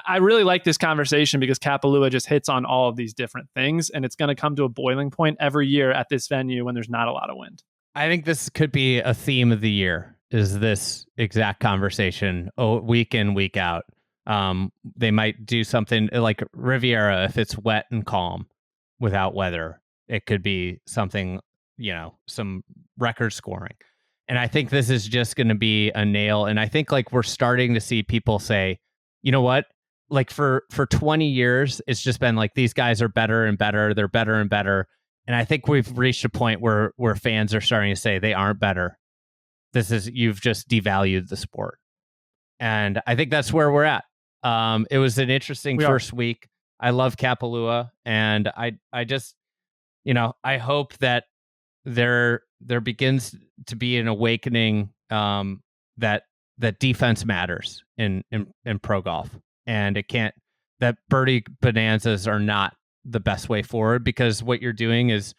I really like this conversation because Kapalua just hits on all of these different things, and it's going to come to a boiling point every year at this venue when there's not a lot of wind. I think this could be a theme of the year, is this exact conversation week in, week out. They might do something like Riviera if it's wet and calm without weather. It could be something, some record scoring. And I think this is just going to be a nail. And I think like we're starting to see people say, you know what? Like for 20 years, it's just been like, these guys are better and better. They're better and better. And I think we've reached a point where fans are starting to say they aren't better. You've just devalued the sport. And I think that's where we're at. It was an interesting first week. I love Kapalua. And I just, I hope that there begins to be an awakening that defense matters in pro golf. And that birdie bonanzas are not the best way forward, because what you're doing is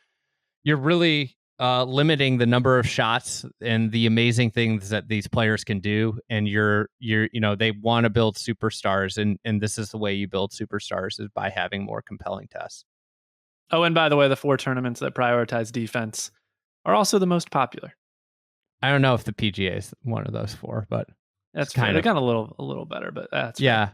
you're really limiting the number of shots and the amazing things that these players can do. And they want to build superstars, and this is the way you build superstars, is by having more compelling tests. Oh, and by the way, the 4 tournaments that prioritize defense are also the most popular. I don't know if the PGA is one of those 4, but that's kind of, they got a little better, but that's yeah.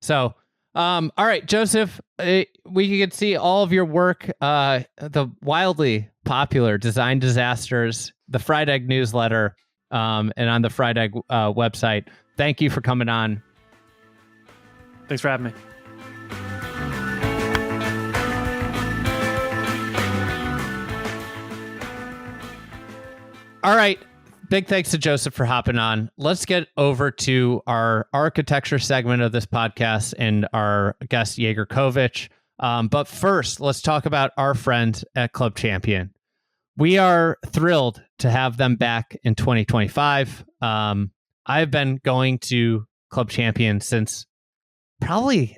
So, all right, Joseph, we could see all of your work, the wildly popular Design Disasters, the Fried Egg newsletter, and on the Fried Egg website. Thank you for coming on. Thanks for having me. All right. Big thanks to Joseph for hopping on. Let's get over to our architecture segment of this podcast and our guest, Jaeger Kovich. But first, let's talk about our friends at Club Champion. We are thrilled to have them back in 2025. I've been going to Club Champion since probably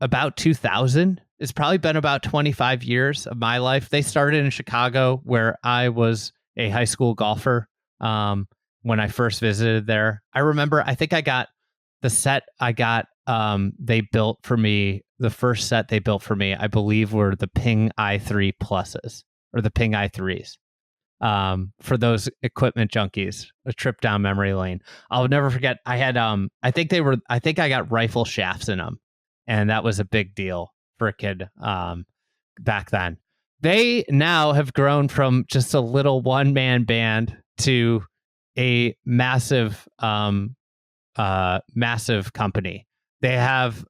about 2000. It's probably been about 25 years of my life. They started in Chicago, where I was a high school golfer. When I first visited there, I remember, I think I got the set they built for me. The first set they built for me, I believe, were the Ping I3 Pluses, or the Ping I3s. For those equipment junkies, a trip down memory lane. I'll never forget. I had, I think I got rifle shafts in them, and that was a big deal for a kid, back then. They now have grown from just a little one-man band to a massive company. They have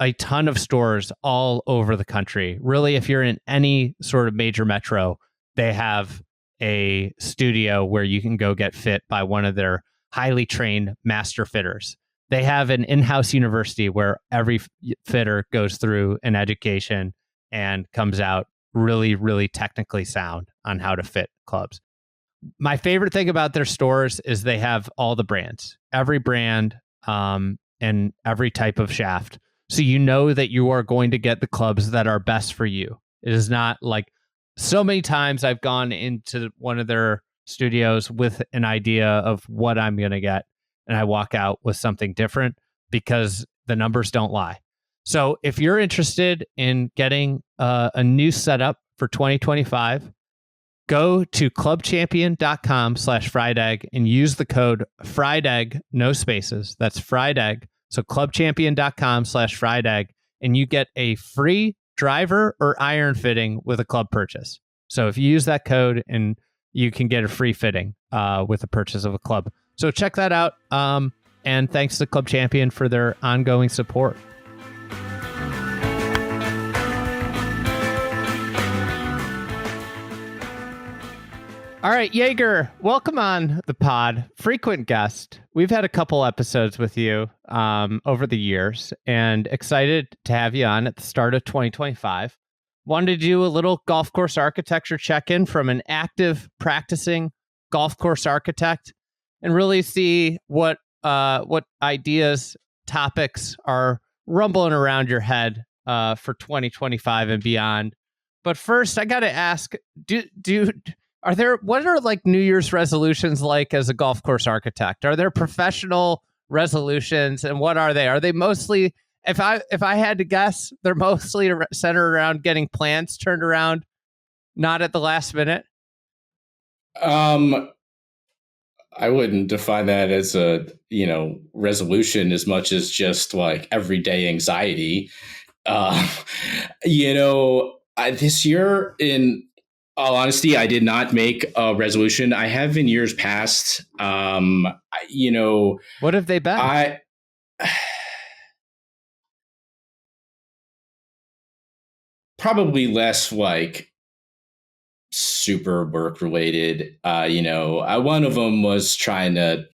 a ton of stores all over the country. Really, if you're in any sort of major metro, they have a studio where you can go get fit by one of their highly trained master fitters. They have an in-house university where every fitter goes through an education and comes out really, really technically sound on how to fit clubs. My favorite thing about their stores is they have all the brands, every brand, and every type of shaft. So you know that you are going to get the clubs that are best for you. It is not like, so many times I've gone into one of their studios with an idea of what I'm going to get, and I walk out with something different because the numbers don't lie. So if you're interested in getting a new setup for 2025, go to clubchampion.com/friedegg and use the code friedegg, no spaces. That's friedegg. So clubchampion.com/friedegg, and you get a free driver or iron fitting with a club purchase. So if you use that code, and you can get a free fitting with the purchase of a club. So check that out. And thanks to Club Champion for their ongoing support. All right, Jaeger, welcome on the pod. Frequent guest. We've had a couple episodes with you over the years, and excited to have you on at the start of 2025. Wanted to do a little golf course architecture check-in from an active practicing golf course architect, and really see what ideas, topics are rumbling around your head for 2025 and beyond. But first, I got to ask, what are like New Year's resolutions like as a golf course architect? Are there professional resolutions, and what are they? Are they mostly, if I had to guess, they're mostly centered around getting plans turned around, not at the last minute? I wouldn't define that as a, resolution as much as just like everyday anxiety. This year, in all honesty, I did not make a resolution. I have in years past. What have they been? Probably less like super work related. One of them was trying to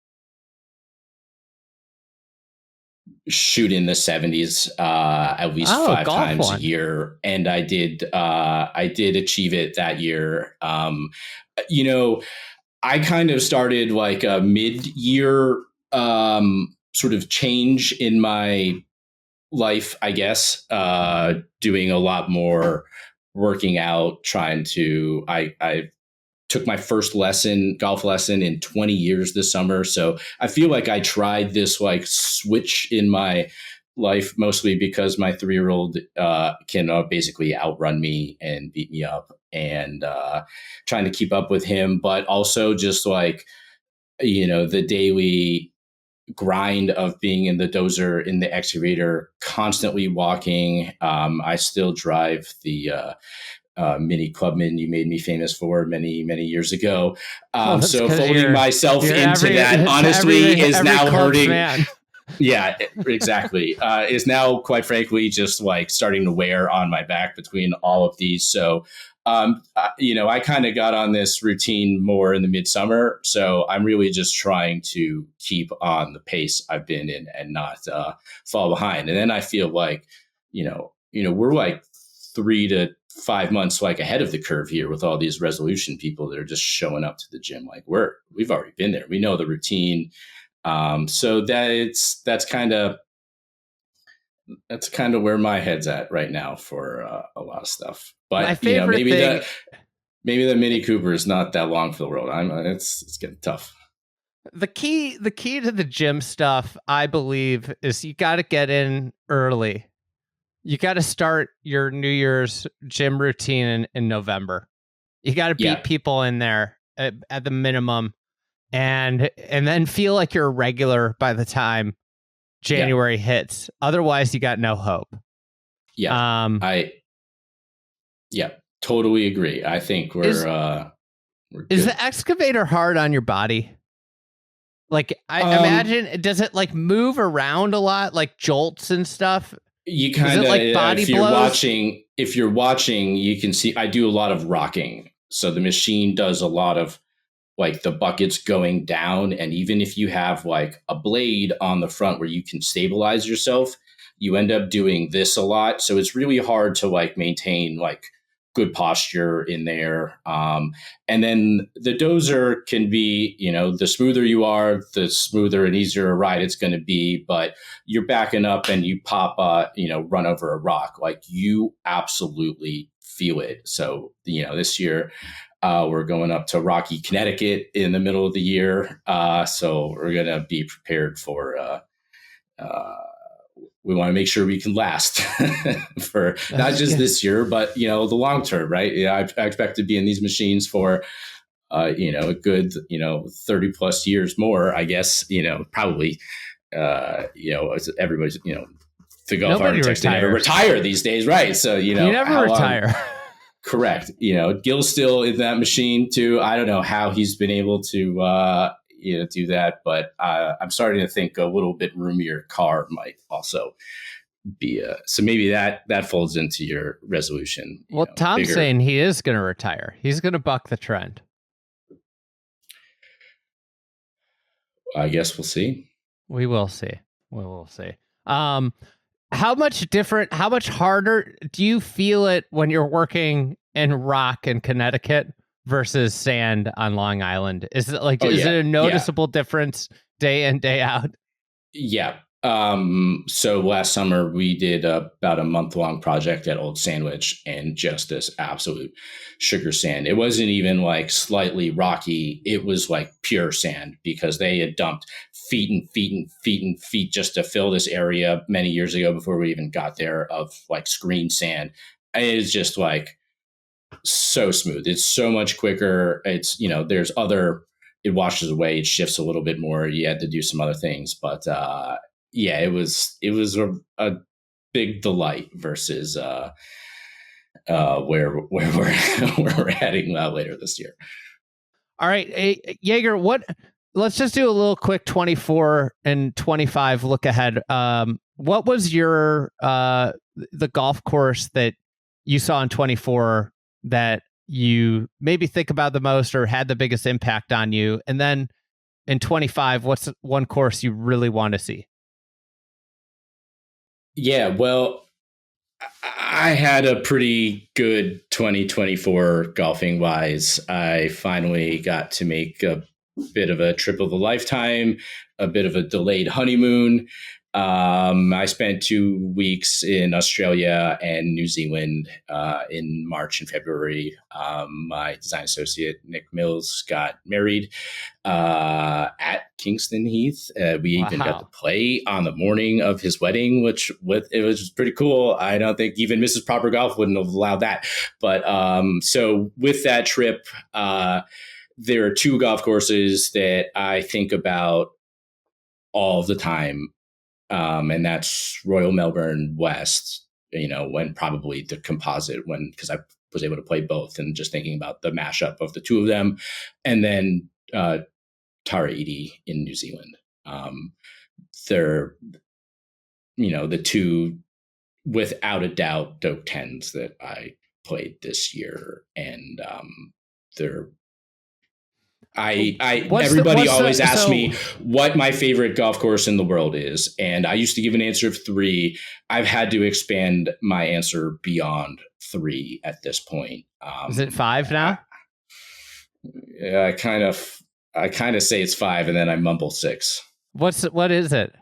shoot in the 70s at least 5 times a year, and I did achieve it that year. I kind of started like a mid-year sort of change in my life, I guess, doing a lot more working out, I took my first golf lesson in 20 years this summer. So I feel like I tried this like switch in my life, mostly because my 3-year-old can basically outrun me and beat me up, and trying to keep up with him, but also just like, the daily grind of being in the dozer, in the excavator, constantly walking. I still drive the Mini Clubman you made me famous for many, many years ago. So folding myself into that, honestly, is now hurting. Man. Yeah, exactly. Is now, quite frankly, just like starting to wear on my back between all of these. So, I kind of got on this routine more in the midsummer. So I'm really just trying to keep on the pace I've been in and not fall behind. And then I feel like, we're like 3 to 5 months like ahead of the curve here with all these resolution people that are just showing up to the gym. Like we've already been there. We know the routine. So that's kind of where my head's at right now for a lot of stuff. But maybe the Mini Cooper is not that long for the road. It's getting tough. The key to the gym stuff, I believe, is you got to get in early. You got to start your New Year's gym routine in November. You got to beat people in there at the minimum, and then feel like you're a regular by the time January hits. Otherwise, you got no hope. Yeah, totally agree. I think we're good. Is the excavator hard on your body? Like, I imagine, does it like move around a lot, like jolts and stuff? You kind of, like body if you're watching, you can see I do a lot of rocking. So the machine does a lot of like the buckets going down. And even if you have like a blade on the front where you can stabilize yourself, you end up doing this a lot. So it's really hard to like maintain like good posture in there. And then the dozer can be, the smoother you are, the smoother and easier a ride it's going to be. But you're backing up and you pop, run over a rock, like you absolutely feel it. So, this year, We're going up to Rocky, Connecticut in the middle of the year. So we're going to be prepared for, we want to make sure we can last for not just this year, but, the long term, right? Yeah, I expect to be in these machines for, a good, 30 plus years more, I guess, probably, everybody's, the golf Nobody architects they never retire these days, right? So, you never retire. Correct. Gil's still in that machine too. I don't know how he's been able to, do that, but I'm starting to think a little bit roomier car might also be so maybe that folds into your resolution. Well, Tom's saying he is going to retire. He's going to buck the trend. I guess we'll see. We will see. We will see. How much harder do you feel it when you're working in rock in Connecticut versus sand on Long Island? Is it is it a noticeable difference day in, day out? Yeah. So last summer we did about a month-long project at Old Sandwich, and just this absolute sugar sand. It wasn't even like slightly rocky. It was like pure sand, because they had dumped feet and feet and feet and feet just to fill this area many years ago before we even got there, of like screen sand. And it is just like so smooth. It's so much quicker. It's, there's it washes away. It shifts a little bit more. You had to do some other things, but, yeah, it was a big delight versus where we're heading later this year. All right, hey, Jaeger, let's just do a little quick 24 and 25 look ahead. What was your the golf course that you saw in 24 that you maybe think about the most or had the biggest impact on you? And then in 25, what's one course you really want to see? Yeah, well, I had a pretty good 2024 golfing wise. I finally got to make a bit of a trip of a lifetime, a bit of a delayed honeymoon. I spent 2 weeks in Australia and New Zealand in March and February. My design associate, Nick Mills, got married at Kingston Heath. We even got to play on the morning of his wedding, it was pretty cool. I don't think even Mrs. Proper Golf wouldn't have allowed that. But so with that trip, there are 2 golf courses that I think about all the time. And that's Royal Melbourne West, when probably the composite, because I was able to play both, and just thinking about the mashup of the 2 of them. And then Taraiti in New Zealand. They're, the 2, without a doubt, Doak 10s that I played this year. And they're everybody always asks me what my favorite golf course in the world is. And I used to give an answer of 3. I've had to expand my answer beyond 3 at this point. Is it 5 now? I kind of say it's 5, and then I mumble 6. What is it?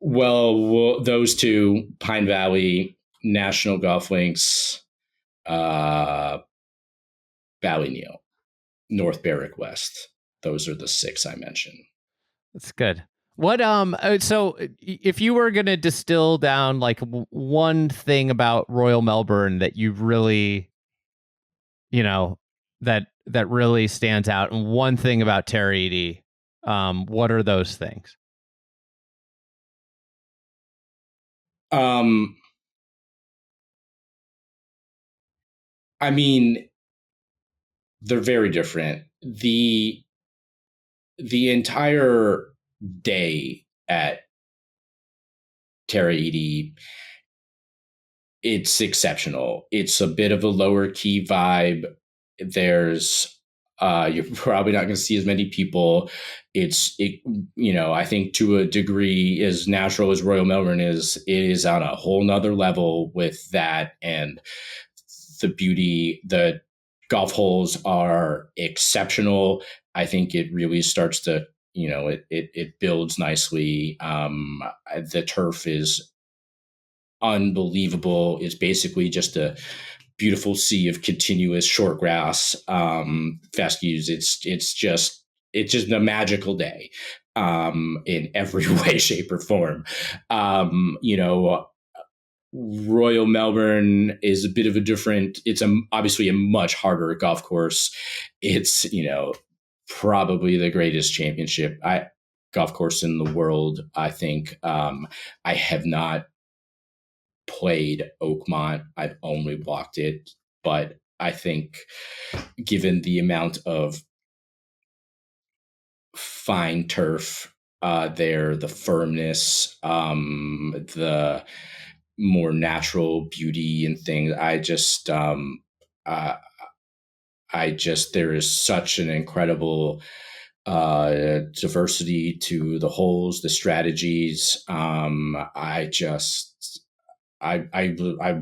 Well, those 2, Pine Valley, National Golf Links, Ballyneal, North Berwick West. Those are the 6 I mentioned. That's good. What so if you were going to distill down like one thing about Royal Melbourne that you really, that really stands out, and one thing about Taraiti, what are those things? I mean, they're very different. The entire day at Taraiti, it's exceptional. It's a bit of a lower key vibe. There's you're probably not going to see as many people. I think to a degree, as natural as Royal Melbourne is, it is on a whole nother level with that, and the beauty. The golf holes are exceptional. I think it really starts to, it builds nicely. The turf is unbelievable. It's basically just a beautiful sea of continuous short grass, fescues. It's just a magical day, in every way, shape, or form. Royal Melbourne is a bit of a different. It's obviously a much harder golf course. It's probably the greatest championship golf course in the world. I think. I have not played Oakmont. I've only walked it, but I think, given the amount of fine turf there, the firmness, the more natural beauty and things, there is such an incredible diversity to the holes, the strategies. I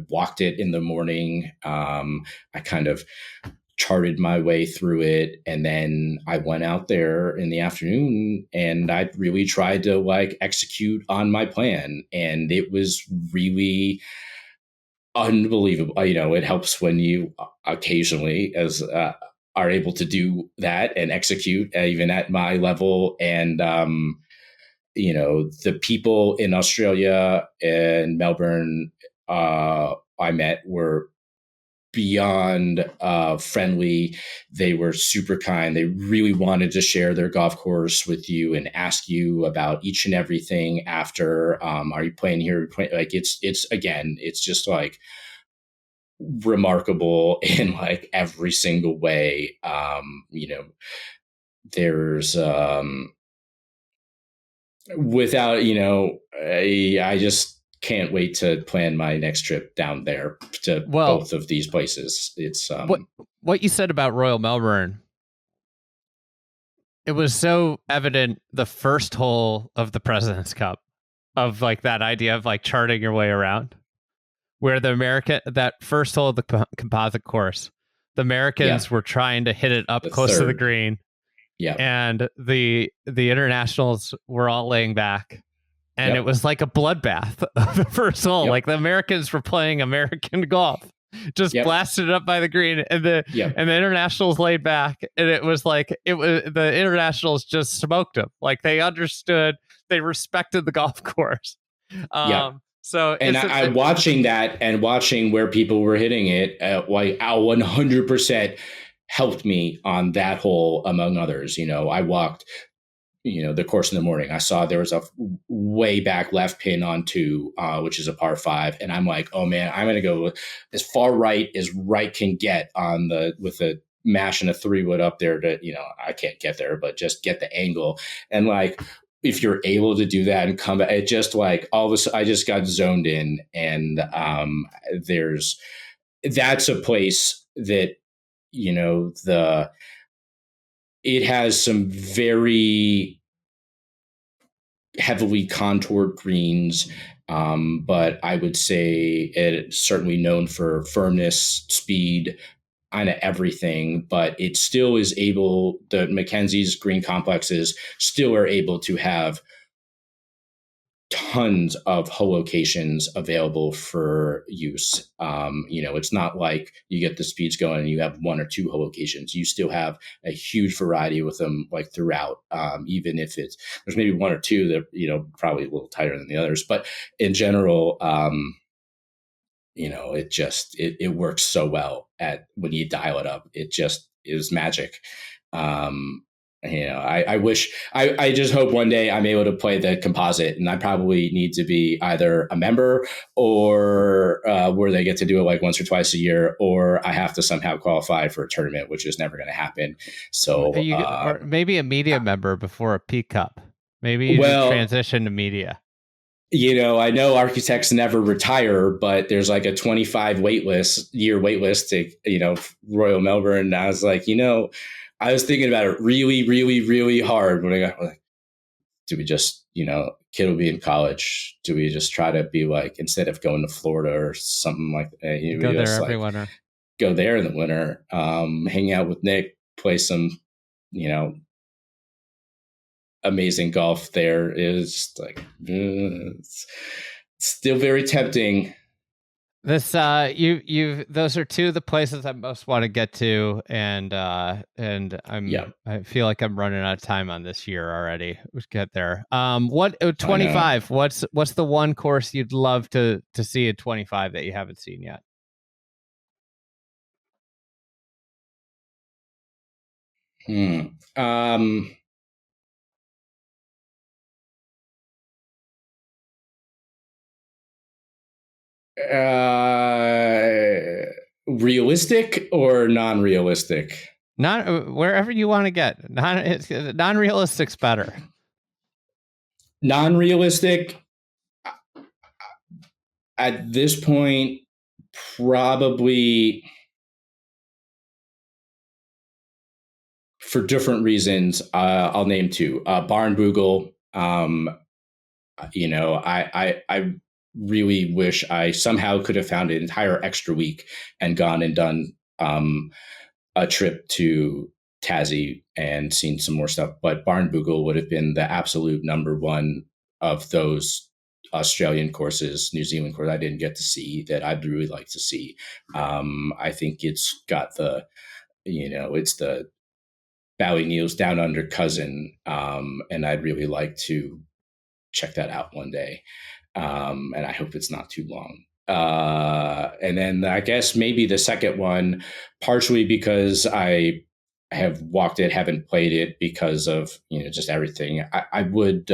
walked it in the morning. I kind of charted my way through it, and then I went out there in the afternoon, and I really tried to execute on my plan, and it was really unbelievable. It helps when you occasionally are able to do that and execute, even at my level. And the people in Australia and Melbourne I met were beyond friendly. They were super kind. They really wanted to share their golf course with you and ask you about each and everything after. Are you playing here? It's just remarkable in every single way. There's without, I just can't wait to plan my next trip down there to both of these places. It's what you said about Royal Melbourne. It was so evident the first hole of the President's Cup, of that idea of charting your way around, where that first hole of the composite course, the Americans were trying to hit it up close to the green. Yeah. And the internationals were all laying back. And it was like a bloodbath of the first hole. The Americans were playing American golf, just blasted it up by the green, and the internationals laid back, and it was the internationals just smoked them. They understood, they respected the golf course. So, and I'm watching that and watching where people were hitting it, 100% helped me on that hole, among others. I walked the course in the morning. I saw there was a way back left pin on 2, which is a par 5. And I'm like, oh man, I'm going to go as far right as right can get with a mash and a 3-wood up there to, I can't get there, but just get the angle. And if you're able to do that and come back, it just all of a sudden I just got zoned in. And that's a place that, it has some very heavily contoured greens, but I would say it's certainly known for firmness, speed, kind of everything. But it still is able. The Mackenzie's green complexes still are able to have tons of hole locations available for use. It's not like you get the speeds going and you have 1 or 2 hole locations. You still have a huge variety with them throughout, even if there's maybe 1 or 2 that, probably a little tighter than the others. But in general, it works so well when you dial it up. It just is magic. I wish, I just hope one day I'm able to play the composite, and I probably need to be either a member or where they get to do it once or twice a year, or I have to somehow qualify for a tournament, which is never going to happen. So or maybe a media member before a P Cup. Maybe you transition to media. I know architects never retire, but there's a 25 year wait list to, Royal Melbourne. And I was I was thinking about it really, really, really hard when I got do we just, kid will be in college. Do we just try to be instead of going to Florida or something like that, go there every winter, go there in the winter, hang out with Nick, play some, amazing golf there. Is it's still very tempting. This those are two of the places I most want to get to, and I feel like I'm running out of time on this year already. Let's get there. What 25? What's the one course you'd love to see at 25 that you haven't seen yet? Realistic or non-realistic? Not wherever you want to get. Non-realistic's better. Non-realistic at this point, probably for different reasons. I'll name two. Barnbougle. I really wish I somehow could have found an entire extra week and gone and done a trip to Tassie and seen some more stuff. But Barnbougle would have been the absolute number one of those Australian courses, New Zealand course I didn't get to see that I'd really like to see. I think it's got it's the Ballynei's down under cousin, and I'd really like to check that out one day. And I hope it's not too long. And then I guess maybe the second one, partially because I have walked it, haven't played it because of, just everything. I would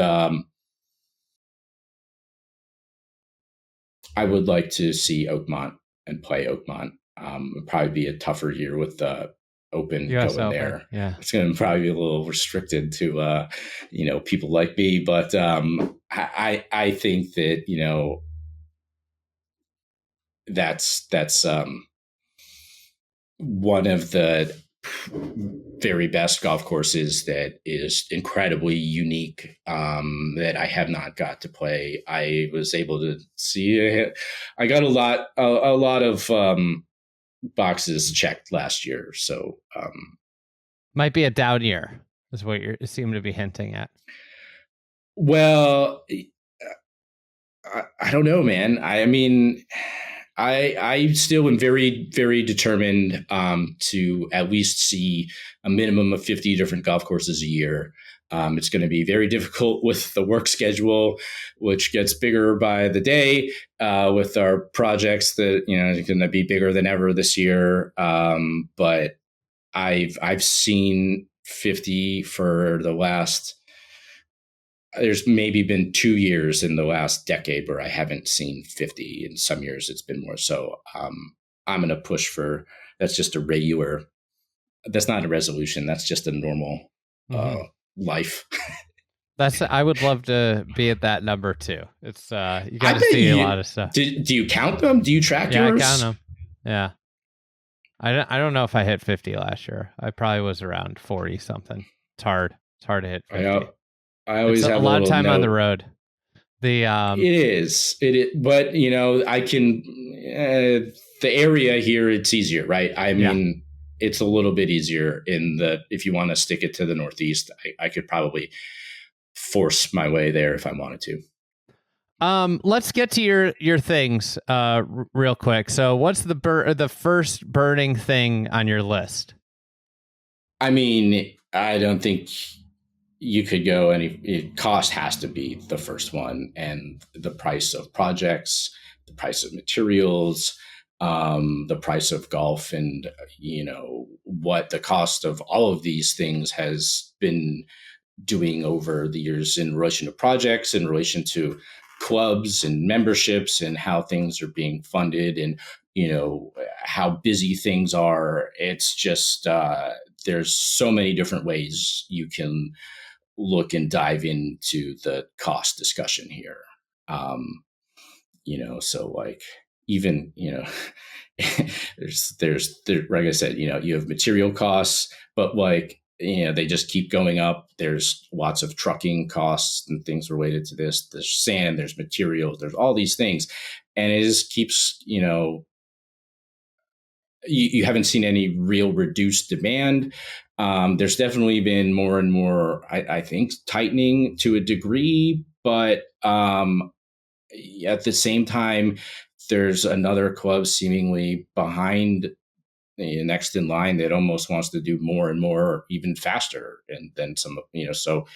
like to see Oakmont and play Oakmont. It'd probably be a tougher year with the Open US going Open. There. Yeah. It's going to probably be a little restricted to, people like me, but I think that, that's one of the very best golf courses that is incredibly unique, that I have not got to play. I was able to see, I got a lot of boxes checked last year. So might be a down year is what you seem to be hinting at. Well, I don't know, man. I mean, I still am very, very determined to at least see a minimum of 50 different golf courses a year. It's going to be very difficult with the work schedule, which gets bigger by the day, with our projects that, are going to be bigger than ever this year. But I've seen 50 for the last, there's maybe been 2 years in the last decade where I haven't seen 50. In some years it's been more. So I'm going to push for, that's just a regular, that's not a resolution. That's just a normal life. I would love to be at that number too. It's you got to see a lot of stuff. Do you count them? Do you track yours? Yeah, I count them. Yeah. I don't know if I hit 50 last year. I probably was around 40 something. It's hard to hit 50. I always have a lot of time on the road. It is, but I can, the area here, it's easier, right? I mean, it's a little bit easier if you want to stick it to the Northeast, I could probably force my way there if I wanted to. Let's get to your things, real quick. So what's the first burning thing on your list? I mean, I don't think you could go cost has to be the first one, and the price of projects, the price of materials, the price of golf, and what the cost of all of these things has been doing over the years in relation to projects, in relation to clubs and memberships, and how things are being funded, and how busy things are. It's just there's so many different ways you can look and dive into the cost discussion here. So like, even, there's like I said, you have material costs, but like, they just keep going up. There's lots of trucking costs and things related to this. There's sand, there's materials, there's all these things. And it just keeps, you haven't seen any real reduced demand. There's definitely been more and more, I think, tightening to a degree, but at the same time, there's another club seemingly behind, next in line, that almost wants to do more and more, even faster, and then some, so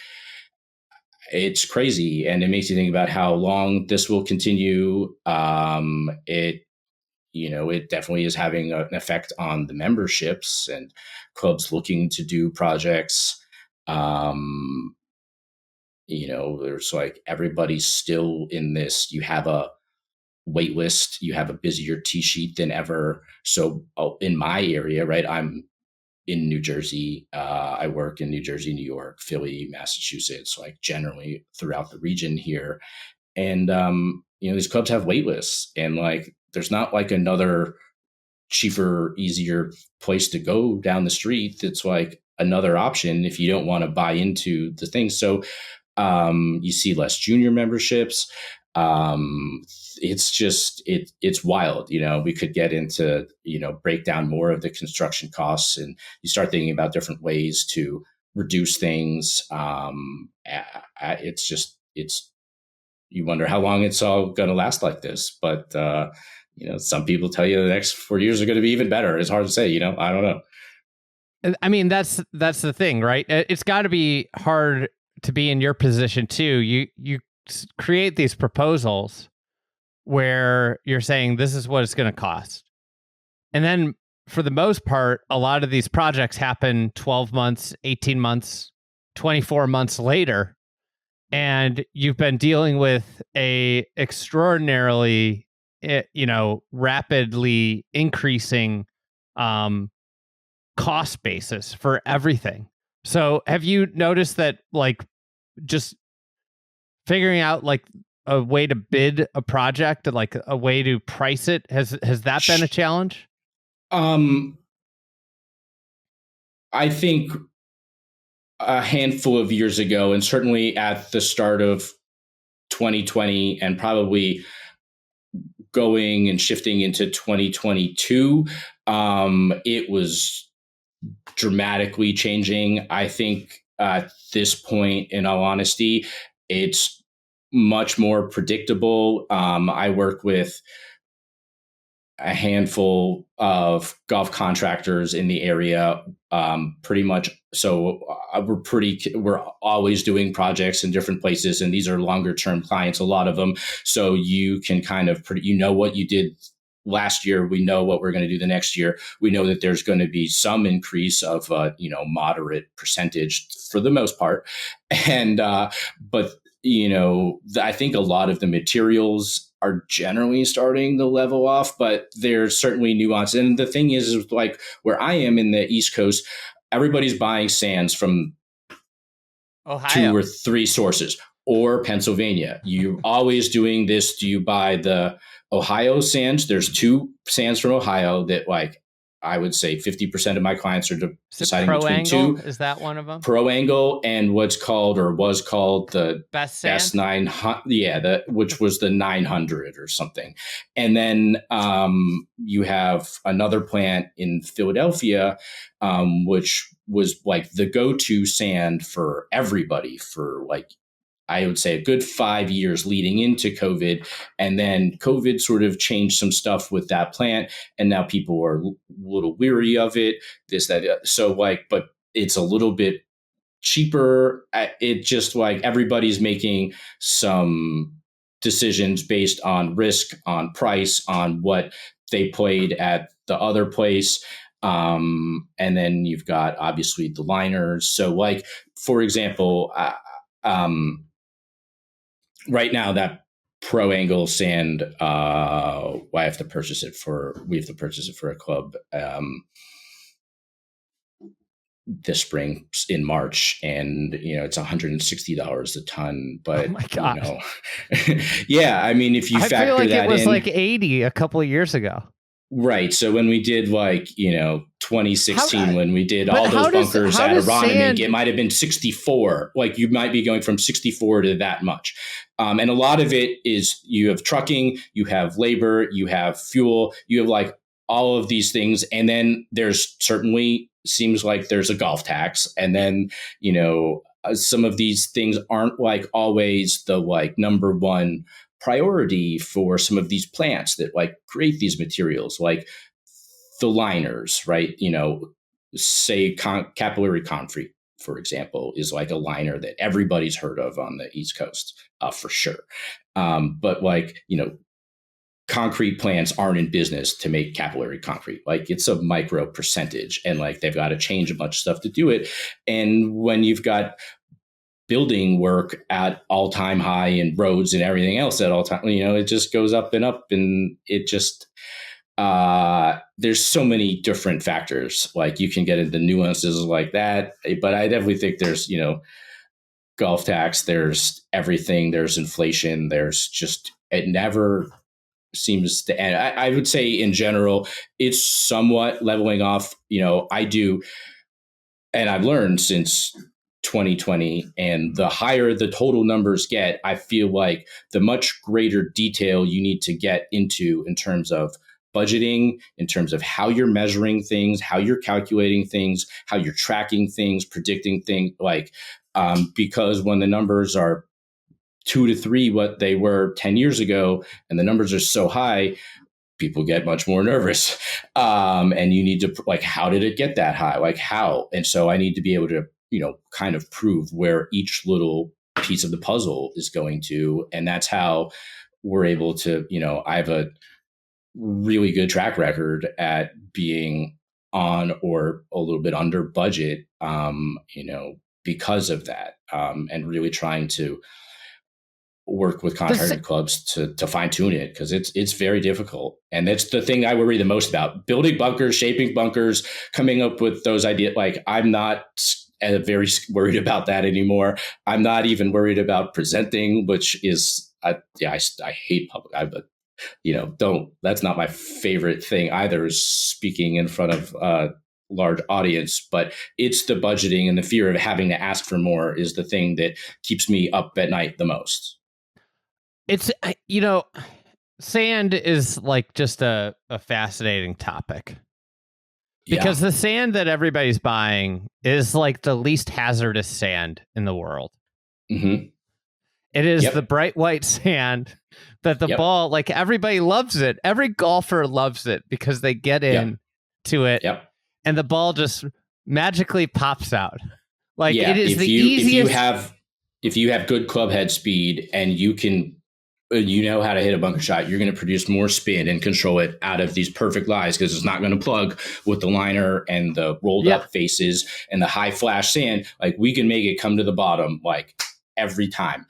it's crazy, and it makes you think about how long this will continue. It definitely is having an effect on the memberships and clubs looking to do projects. There's like, everybody's still in this. You have a wait list, you have a busier tee sheet than ever. So in my area, right, I'm in New Jersey. I work in New Jersey, New York, Philly, Massachusetts, like generally throughout the region here. And, these clubs have wait lists, and like, there's not like another cheaper, easier place to go down the street. That's like another option if you don't want to buy into the thing. So you see less junior memberships. It's just, it's wild. We could get into, break down more of the construction costs, and you start thinking about different ways to reduce things. You wonder how long it's all going to last like this. But, some people tell you the next 4 years are going to be even better. It's hard to say, I don't know. I mean, that's the thing, right? It's got to be hard to be in your position too. You create these proposals where you're saying this is what it's going to cost, and then for the most part, a lot of these projects happen 12 months, 18 months, 24 months later, and you've been dealing with a extraordinarily, rapidly increasing cost basis for everything. So have you noticed that, like, just figuring out like a way to bid a project, like a way to price it, has that been a challenge? I think a handful of years ago, and certainly at the start of 2020, and probably going and shifting into 2022, it was dramatically changing. I think at this point, in all honesty, it's much more predictable. I work with a handful of golf contractors in the area, pretty much. So we're always doing projects in different places, and these are longer term clients, a lot of them. So you can kind of, what you did last year, we know what we're going to do the next year. We know that there's going to be some increase of, moderate percentage for the most part. And, but, I think a lot of the materials are generally starting to level off, but there's certainly nuance. And the thing is like, where I am in the East Coast, everybody's buying sands from Ohio, 2 or 3 sources, or Pennsylvania. You're always doing this. Do you buy the Ohio sands? There's 2 sands from Ohio that, like, I would say 50% of my clients are deciding Pro between Angle? 2. Is that one of them? Pro Angle and was called the Best 900, which was the 900 or something. And then you have another plant in Philadelphia, which was like the go-to sand for everybody for, like, I would say a good 5 years leading into COVID. And then COVID sort of changed some stuff with that plant. And now people are a little weary of it, so like, but it's a little bit cheaper. It just, like, everybody's making some decisions based on risk, on price, on what they played at the other place. And then you've got obviously the liners. So, like, for example, right now, that Pro Angle sand, we have to purchase it for a club this spring in March, and it's $160 a ton. But oh my God. Yeah, I mean, if you factor I feel like that it was in, like 80 a couple of years ago. Right. So when we did, like, 2016, when we did all those bunkers at Aronimink, it might have been 64. Like, you might be going from 64 to that much. And a lot of it is, you have trucking, you have labor, you have fuel, you have, like, all of these things. And then there's certainly seems like there's a golf tax. And then, some of these things aren't, like, always the, like, number one priority for some of these plants that like create these materials, like the liners, right? Say capillary concrete, for example, is like a liner that everybody's heard of on the East Coast, for sure. But like, concrete plants aren't in business to make capillary concrete. Like, it's a micro percentage, and like they've got to change a bunch of stuff to do it. And when you've got building work at all-time high and roads and everything else at all time, it just goes up, and it just there's so many different factors. Like, you can get into nuances like that, but I definitely think there's golf tax, there's everything, there's inflation, there's just, it never seems to end. I would say in general it's somewhat leveling off. I do, and I've learned since 2020, and the higher the total numbers get, I feel like the much greater detail you need to get into in terms of budgeting, in terms of how you're measuring things, how you're calculating things, how you're tracking things, predicting things, because when the numbers are 2 to 3 what they were 10 years ago, and the numbers are so high, people get much more nervous. And you need to, like, how did it get that high? Like, how? And so I need to be able to, kind of prove where each little piece of the puzzle is going to. And that's how we're able to, I have a really good track record at being on or a little bit under budget, because of that, and really trying to work with contracted clubs to fine tune it, because it's very difficult. And that's the thing I worry the most about: building bunkers, shaping bunkers, coming up with those ideas. Like, I'm not very worried about that anymore. I'm not even worried about presenting, which is, I hate public, but that's not my favorite thing either, is speaking in front of a large audience. But it's the budgeting and the fear of having to ask for more is the thing that keeps me up at night the most. It's, sand is like just a fascinating topic, because the sand that everybody's buying is like the least hazardous sand in the world. Mm-hmm. It is the bright white sand that the ball, like, everybody loves it. Every golfer loves it because they get in to it, and the ball just magically pops out. Like, it is easiest. If you have good club head speed and you know how to hit a bunker shot, you're going to produce more spin and control it out of these perfect lies, because it's not going to plug with the liner and the rolled up faces and the high flash sand. Like, we can make it come to the bottom like every time.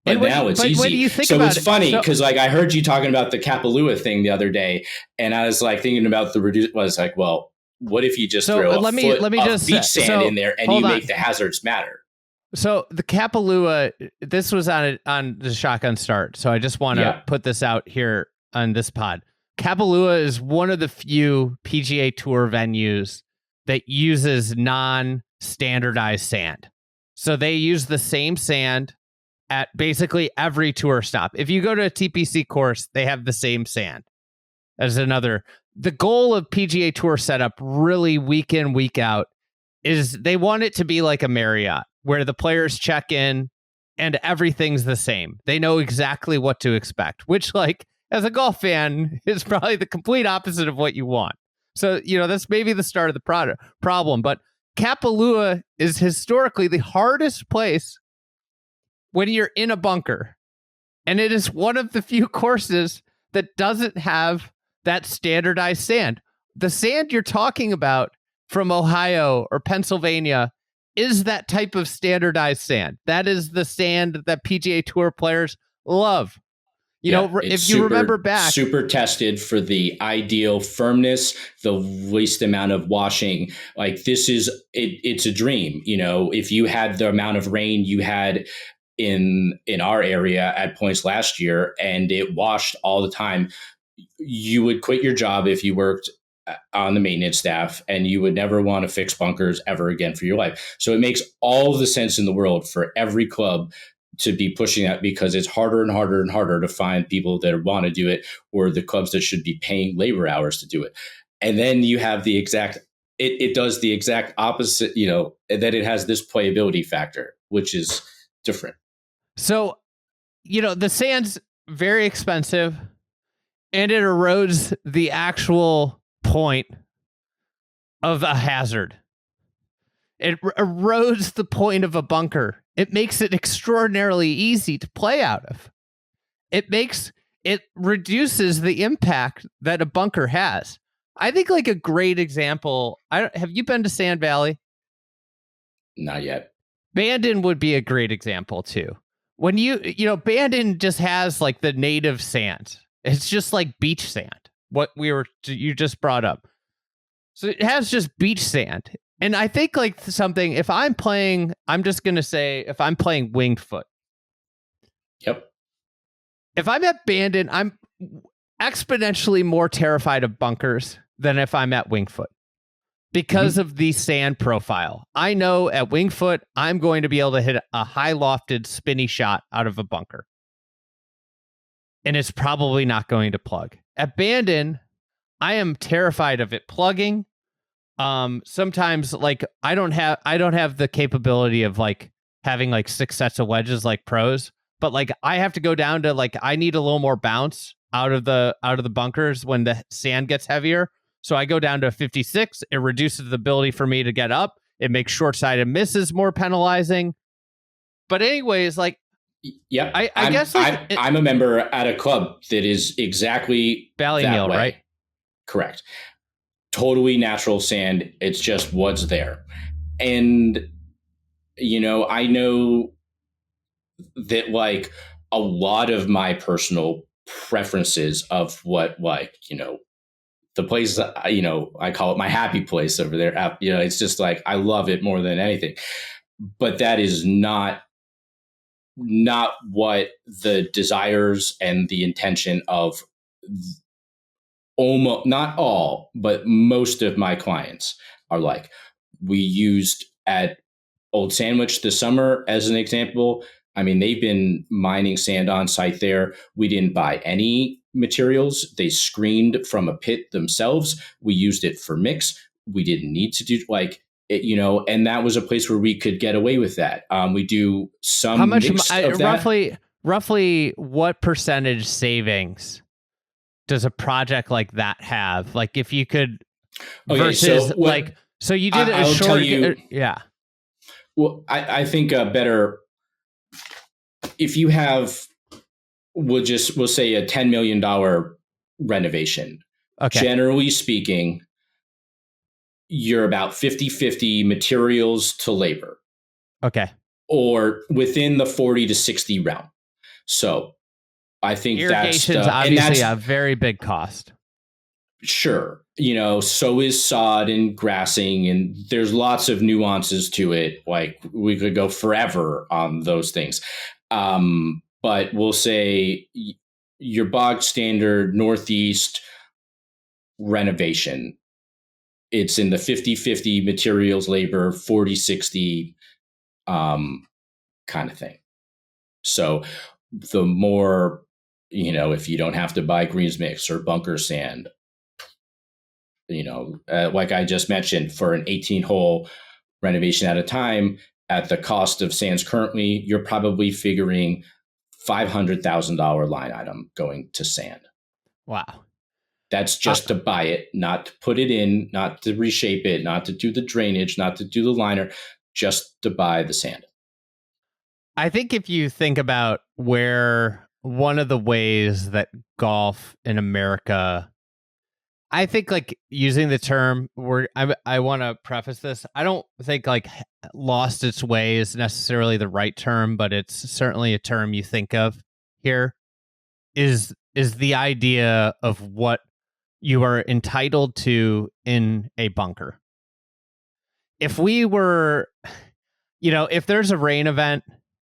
But now it's easy. What do you think so about it's funny because like I heard you talking about the Kapalua thing the other day, and I was like thinking about the reduce. Was like, well, what if you just throw a foot of beach sand in there and you make the hazards matter? So the Kapalua, this was on the Shotgun Start. So I just want to put this out here on this pod. Kapalua is one of the few PGA Tour venues that uses non-standardized sand. So they use the same sand at basically every tour stop. If you go to a TPC course, they have the same sand. As another, the goal of PGA Tour setup, really week in, week out, is they want it to be like a Marriott, where the players check in and everything's the same. They know exactly what to expect, which, like, as a golf fan, is probably the complete opposite of what you want. So, that's maybe the start of the problem. But Kapalua is historically the hardest place when you're in a bunker. And it is one of the few courses that doesn't have that standardized sand. The sand you're talking about from Ohio or Pennsylvania is that type of standardized sand. That is the sand that PGA Tour players love. If you remember back, super tested for the ideal firmness, the least amount of washing. Like, this is it's a dream. If you had the amount of rain you had in our area at points last year, and it washed all the time, you would quit your job if you worked on the maintenance staff, and you would never want to fix bunkers ever again for your life. So it makes all the sense in the world for every club to be pushing that, because it's harder and harder and harder to find people that want to do it, or the clubs that should be paying labor hours to do it. And then you have it does the exact opposite, and then it has this playability factor, which is different. So, the sand's very expensive, and it erodes the actual point of a hazard. It erodes the point of a bunker. It makes it extraordinarily easy to play out of. It reduces the impact that a bunker has. I think like a great example. Have you been to Sand Valley? Not yet. Bandon would be a great example too. When Bandon just has like the native sand. It's just like beach sand. What you just brought up. So it has just beach sand. And I think like something, if I'm playing, I'm just going to say, if I'm playing Winged Foot. Yep. If I'm at Bandon, I'm exponentially more terrified of bunkers than if I'm at Winged Foot because of the sand profile. I know at Winged Foot, I'm going to be able to hit a high lofted spinny shot out of a bunker. And it's probably not going to plug. At Bandon, I am terrified of it plugging. Sometimes like I don't have the capability of like having like 6 sets of wedges like pros, but like I have to go down to like I need a little more bounce out of the bunkers when the sand gets heavier. So I go down to 56. It reduces the ability for me to get up. It makes short-sighted misses more penalizing. But anyways, like yeah, I guess like, I'm a member at a club that is exactly Ballymeal, that way. Right? Correct. Totally natural sand. It's just what's there. And, I know that like a lot of my personal preferences of what like, the place, I call it my happy place over there. It's just like, I love it more than anything, but that is not what the desires and the intention of almost not all, but most of my clients are like. We used at Old Sandwich this summer as an example. I mean, they've been mining sand on site there. We didn't buy any materials. They screened from a pit themselves. We used it for mix. We didn't need to do like it, and that was a place where we could get away with that. We do some how much mix of that. Roughly what percentage savings does a project like that have? Like if you could versus so you did a short, yeah. Well, I think better if you have, we'll say a $10 million renovation. Okay. Generally speaking, you're about 50-50 materials to labor. Okay. Or within the 40 to 60 realm. So I think irrigation's obviously a very big cost. Sure. So is sod and grassing, and there's lots of nuances to it. Like we could go forever on those things. But we'll say your bog standard Northeast renovation, it's in the 50-50 materials, labor, 40-60 kind of thing. So the more, if you don't have to buy greens mix or bunker sand, like I just mentioned, for an 18-hole renovation at a time, at the cost of sands currently, you're probably figuring $500,000 line item going to sand. Wow. That's just to buy it, not to put it in, not to reshape it, not to do the drainage, not to do the liner, just to buy the sand. I think if you think about where one of the ways that golf in America, I think like using the term I want to preface this. I don't think like lost its way is necessarily the right term, but it's certainly a term you think of here is the idea of what you are entitled to in a bunker. If we were, if there's a rain event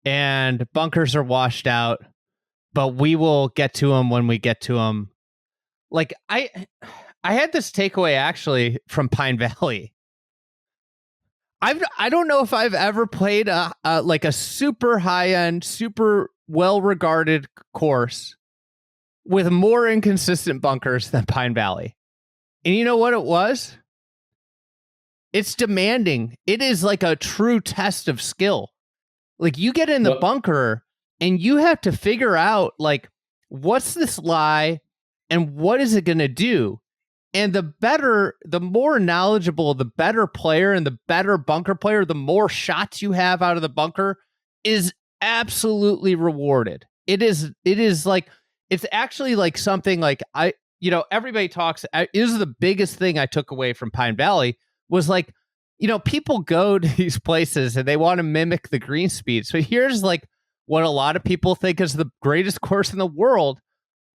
and bunkers are washed out, but we will get to them when we get to them. Like I had this takeaway actually from Pine Valley. I don't know if I've ever played a super high end, super well regarded course with more inconsistent bunkers than Pine Valley. And you know what it was? It's demanding. It is like a true test of skill. Like you get in the bunker and you have to figure out like what's this lie and what is it going to do? And the more knowledgeable, the better player and the better bunker player, the more shots you have out of the bunker is absolutely rewarded. It is like, it's actually like something like everybody talks, is the biggest thing I took away from Pine Valley was like, people go to these places and they want to mimic the green speed. So here's like what a lot of people think is the greatest course in the world.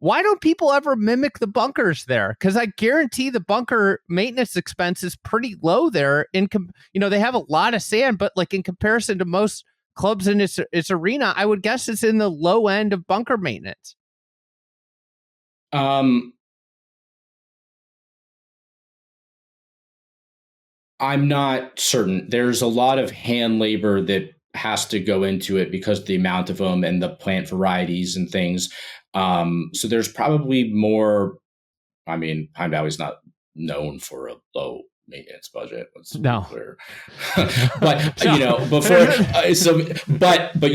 Why don't people ever mimic the bunkers there? Because I guarantee the bunker maintenance expense is pretty low there. They have a lot of sand, but like in comparison to most clubs in its arena, I would guess it's in the low end of bunker maintenance. I'm not certain. There's a lot of hand labor that has to go into it because of the amount of them and the plant varieties and things. So there's probably more. I mean, Pine Valley's not known for a low maintenance budget. Let's be clear. But but you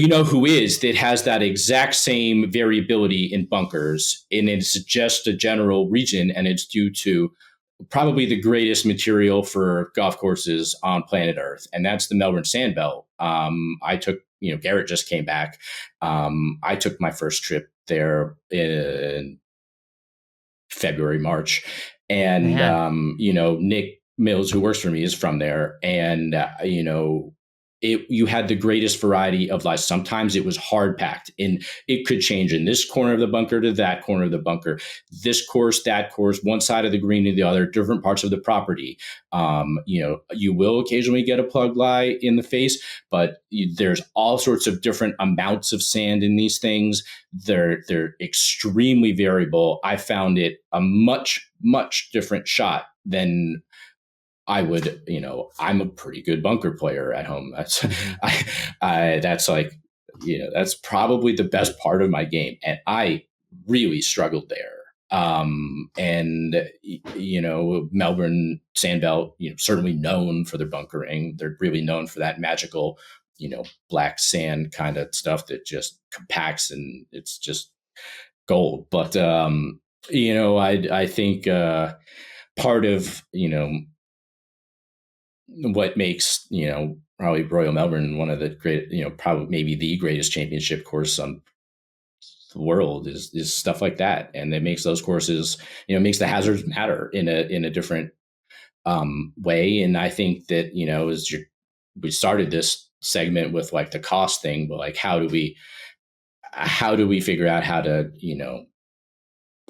know who is that has that exact same variability in bunkers, and it's just a general region, and it's due to probably the greatest material for golf courses on planet Earth, and that's the Melbourne Sandbelt. I took, Garrett just came back. I took my first trip there in February, March, and Nick Mills, who works for me, is from there, and you had the greatest variety of life. Sometimes it was hard packed, and it could change in this corner of the bunker to that corner of the bunker, this course, that course, one side of the green to the other, different parts of the property. You will occasionally get a plug lie in the face, but there's all sorts of different amounts of sand in these things. They're extremely variable. I found it a much, much different shot than I would, I'm a pretty good bunker player at home. That's, that's like, that's probably the best part of my game. And I really struggled there. Melbourne Sandbelt, certainly known for their bunkering. They're really known for that magical, black sand kind of stuff that just compacts and it's just gold. But, I think, part of, what makes, probably Royal Melbourne one of the great, probably maybe the greatest championship course on the world is stuff like that. And it makes those courses, makes the hazards matter in a different way. And I think that, we started this segment with like the cost thing, but like, how do we figure out how to,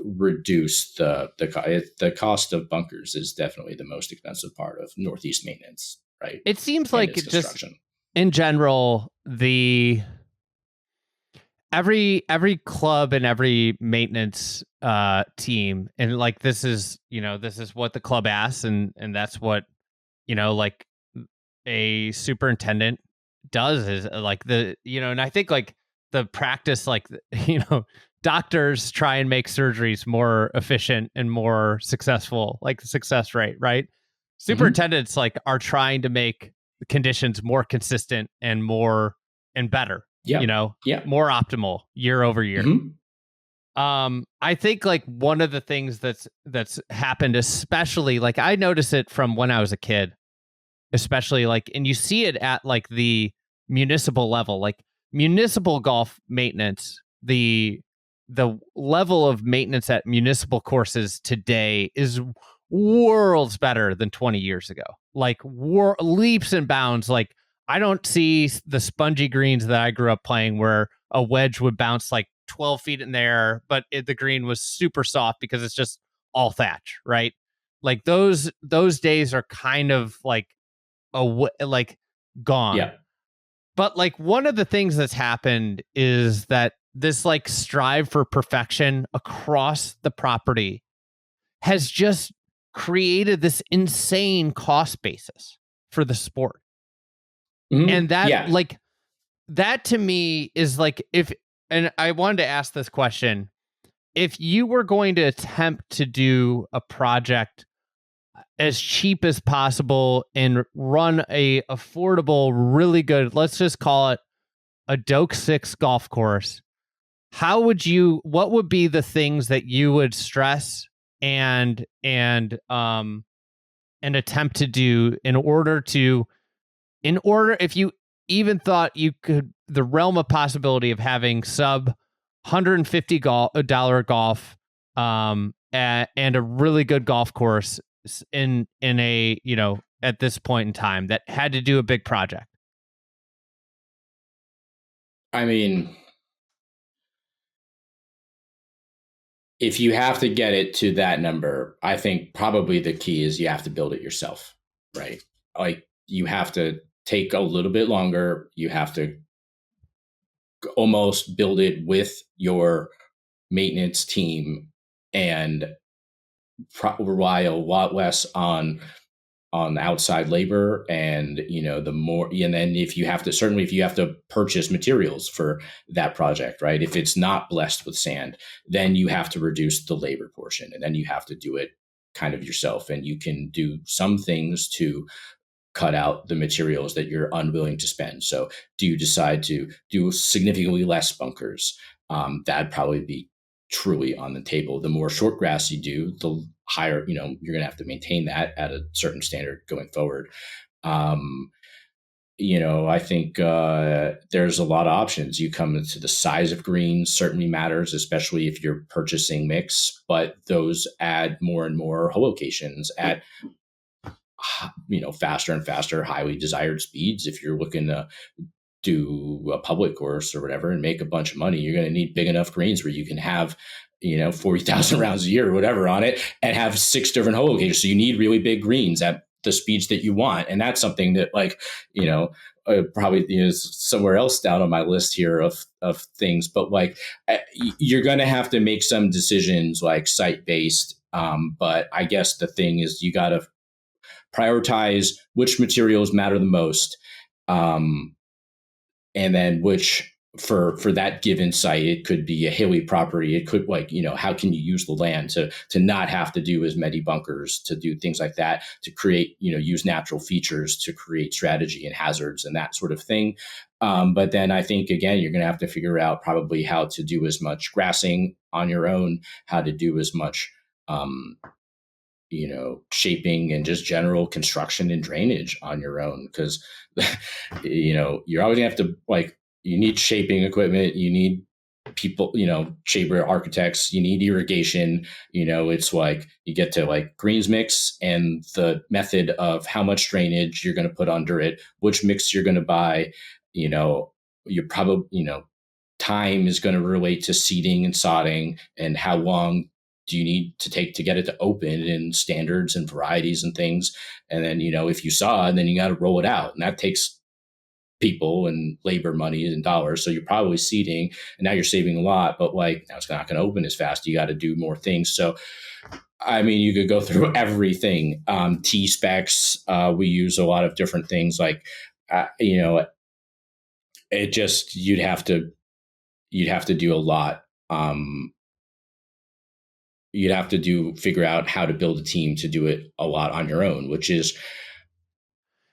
reduce the cost of bunkers is definitely the most expensive part of Northeast maintenance, right? It seems like just in general, every club and every maintenance team, and like this is what the club asks, and that's what like a superintendent does is like and I think like the practice, like doctors try and make surgeries more efficient and more successful, like the success rate, right? Superintendents like are trying to make the conditions more consistent and better, more optimal year over year. I think like one of the things that's happened, especially like I noticed it from when I was a kid, especially like, and you see it at like the municipal level, like municipal golf maintenance, the level of maintenance at municipal courses today is worlds better than 20 years ago. Like leaps and bounds. Like I don't see the spongy greens that I grew up playing where a wedge would bounce like 12 feet in the air, but the green was super soft because it's just all thatch, right? Like those days are kind of like gone. Yeah. But like one of the things that's happened is that this like strive for perfection across the property has just created this insane cost basis for the sport. And that like that to me is like and I wanted to ask this question, if you were going to attempt to do a project as cheap as possible and run a affordable, really good, let's just call it a Doak 6 golf course, what would be the things that you would stress and attempt to do in order if you even thought you could, the realm of possibility of having sub $150 golf and a really good golf course in a, at this point in time that had to do a big project? I mean, if you have to get it to that number, I think probably the key is you have to build it yourself, right? Like, you have to take a little bit longer. You have to almost build it with your maintenance team and rely a lot less on outside labor. And the more, and then if you have to purchase materials for that project, right, if it's not blessed with sand, then you have to reduce the labor portion, and then you have to do it kind of yourself. And you can do some things to cut out the materials that you're unwilling to spend. So do you decide to do significantly less bunkers? That'd probably be truly on the table. The more short grass you do, the higher, you're going to have to maintain that at a certain standard going forward. I think there's a lot of options. You come into the size of greens certainly matters, especially if you're purchasing mix, but those add more and more hole locations at faster and faster, highly desired speeds. If you're looking to do a public course or whatever and make a bunch of money, you're going to need big enough greens where you can have 40,000 rounds a year or whatever on it and have 6 different hole locations. So you need really big greens at the speeds that you want. And that's something that probably is somewhere else down on my list here of things. But you're going to have to make some decisions like site based. But I guess the thing is you got to prioritize which materials matter the most. And then which for that given site, it could be a hilly property. It could how can you use the land to not have to do as many bunkers, to do things like that, to create, use natural features to create strategy and hazards and that sort of thing. But then I think, again, you're going to have to figure out probably how to do as much grassing on your own, how to do as much, shaping and just general construction and drainage on your own. Because, you're always gonna have to you need shaping equipment, you need people, shaper architects, you need irrigation. It's you get to greens mix and the method of how much drainage you're going to put under it, which mix you're going to buy. You're probably, time is going to relate to seeding and sodding, and how long do you need to take to get it to open in standards and varieties and things. And then, if you sod, then you got to roll it out, and that takes people and labor money and dollars. So you're probably seeding, and now you're saving a lot, but now it's not going to open as fast. You got to do more things. So, I mean, you could go through everything. T specs, we use a lot of different things. It just, you'd have to do a lot. You'd have to figure out how to build a team to do it a lot on your own, which is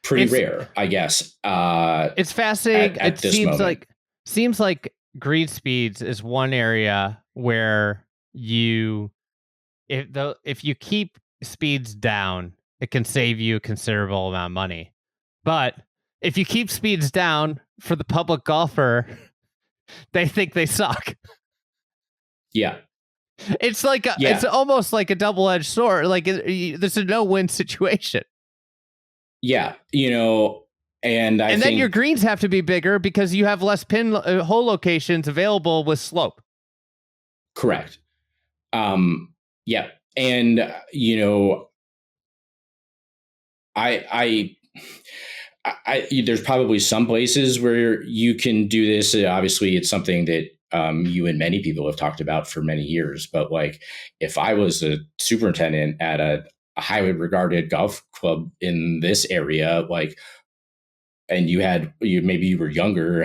pretty rare, I guess. It's fascinating. At this moment. Seems like green speeds is one area where if you keep speeds down, it can save you a considerable amount of money. But if you keep speeds down for the public golfer, they think they suck. Yeah. It's it's almost like a double-edged sword. There's a no-win situation. Yeah, and then your greens have to be bigger because you have less hole locations available with slope. Correct. Yeah, and I there's probably some places where you can do this. Obviously, it's something that you and many people have talked about for many years. But if I was a superintendent at a highly regarded golf club in this area, and maybe you were younger,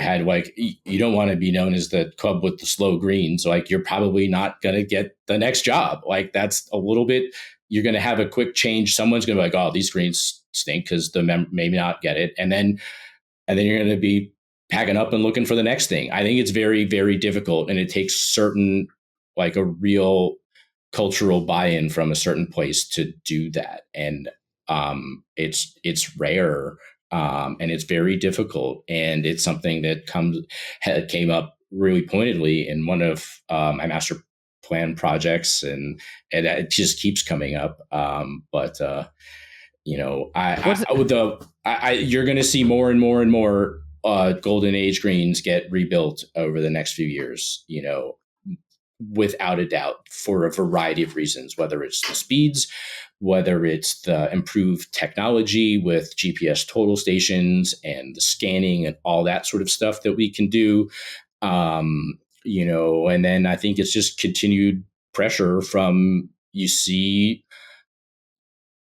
you don't want to be known as the club with the slow greens. You're probably not going to get the next job. That's a little bit, you're going to have a quick change. Someone's going to be oh, these greens stink because the member maybe not get it. And then you're going to be packing up and looking for the next thing. I think it's very, very difficult, and it takes certain, like a real cultural buy-in from a certain place to do that. And it's rare, and it's very difficult. And it's something that came up really pointedly in one of my master plan projects, and it just keeps coming up. But you're going to see more and more and more golden age greens get rebuilt over the next few years, without a doubt, for a variety of reasons, whether it's the speeds, whether it's the improved technology with GPS total stations and the scanning and all that sort of stuff that we can do. And then I think it's just continued pressure from, you see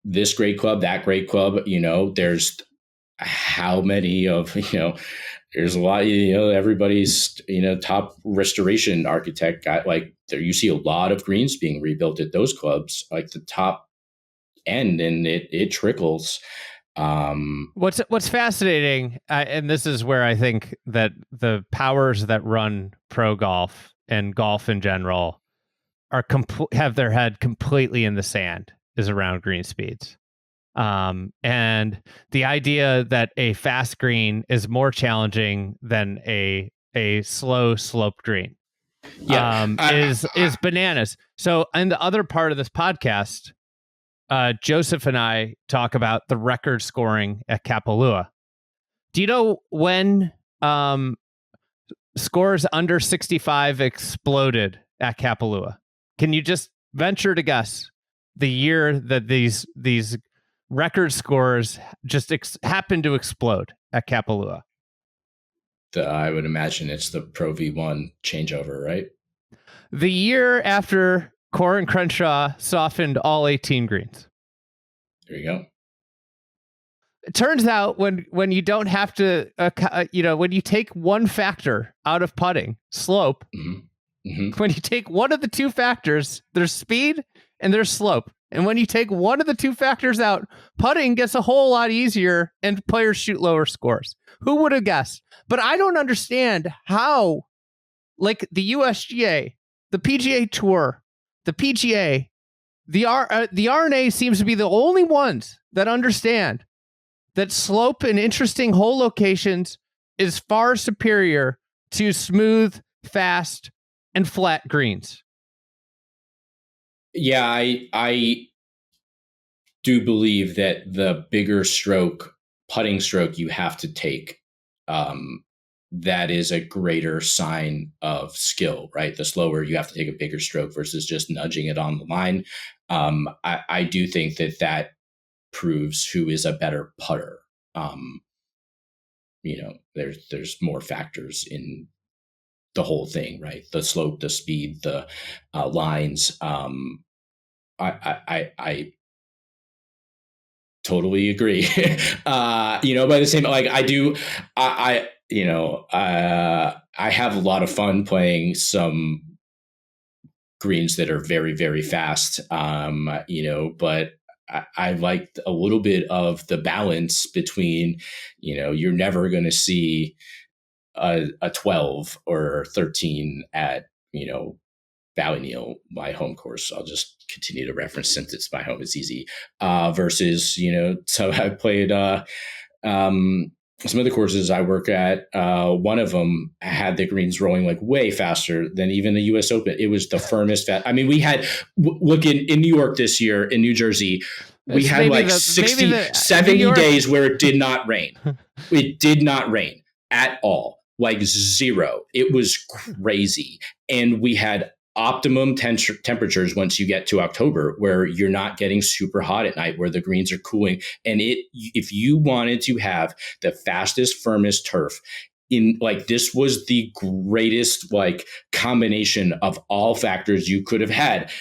this great club, that great club, there's how many of, there's a lot, everybody's, top restoration architect got, like, there, you see a lot of greens being rebuilt at those clubs, like the top end, and it trickles. What's fascinating, and this is where I think that the powers that run pro golf and golf in general have their head completely in the sand, is around green speeds. And the idea that a fast green is more challenging than a slow sloped green is bananas. So in the other part of this podcast, Joseph and I talk about the record scoring at Kapalua. Do you know when scores under 65 exploded at Kapalua? Can you just venture to guess the year that these record scores just happened to explode at Kapalua? I would imagine it's the Pro V1 changeover, right? The year after Corin Crenshaw softened all 18 greens. There you go. It turns out when you don't have to, when you take one factor out of putting, slope, when you take one of the two factors, there's speed and there's slope. And when you take one of the two factors out, putting gets a whole lot easier and players shoot lower scores. Who would have guessed? But I don't understand how, like the USGA, the PGA Tour, the PGA, the R&A seems to be the only ones that understand that slope in interesting hole locations is far superior to smooth, fast, and flat greens. Yeah, I do believe that the bigger putting stroke you have to take, that is a greater sign of skill, right? The slower you have to take a bigger stroke versus just nudging it on the line. I do think that proves who is a better putter. There's more factors in the whole thing, right? The slope, the speed, the lines. I totally agree. By the same, like I have a lot of fun playing some greens that are very, very fast. But I liked a little bit of the balance between, you're never going to see a 12 or 13 at, Ballyneal, my home course. I'll just continue to reference since it's my home. It's easy. Versus, so I played some of the courses I work at. One of them had the greens rolling like way faster than even the U.S. Open. It was the firmest. We had look in New York this year, in New Jersey. We had like 70 days where it did not rain. It did not rain at all, like zero. It was crazy. And we had optimum temperatures once you get to October, where you're not getting super hot at night, where the greens are cooling. And if you wanted to have the fastest, firmest turf, this was the greatest combination of all factors you could have had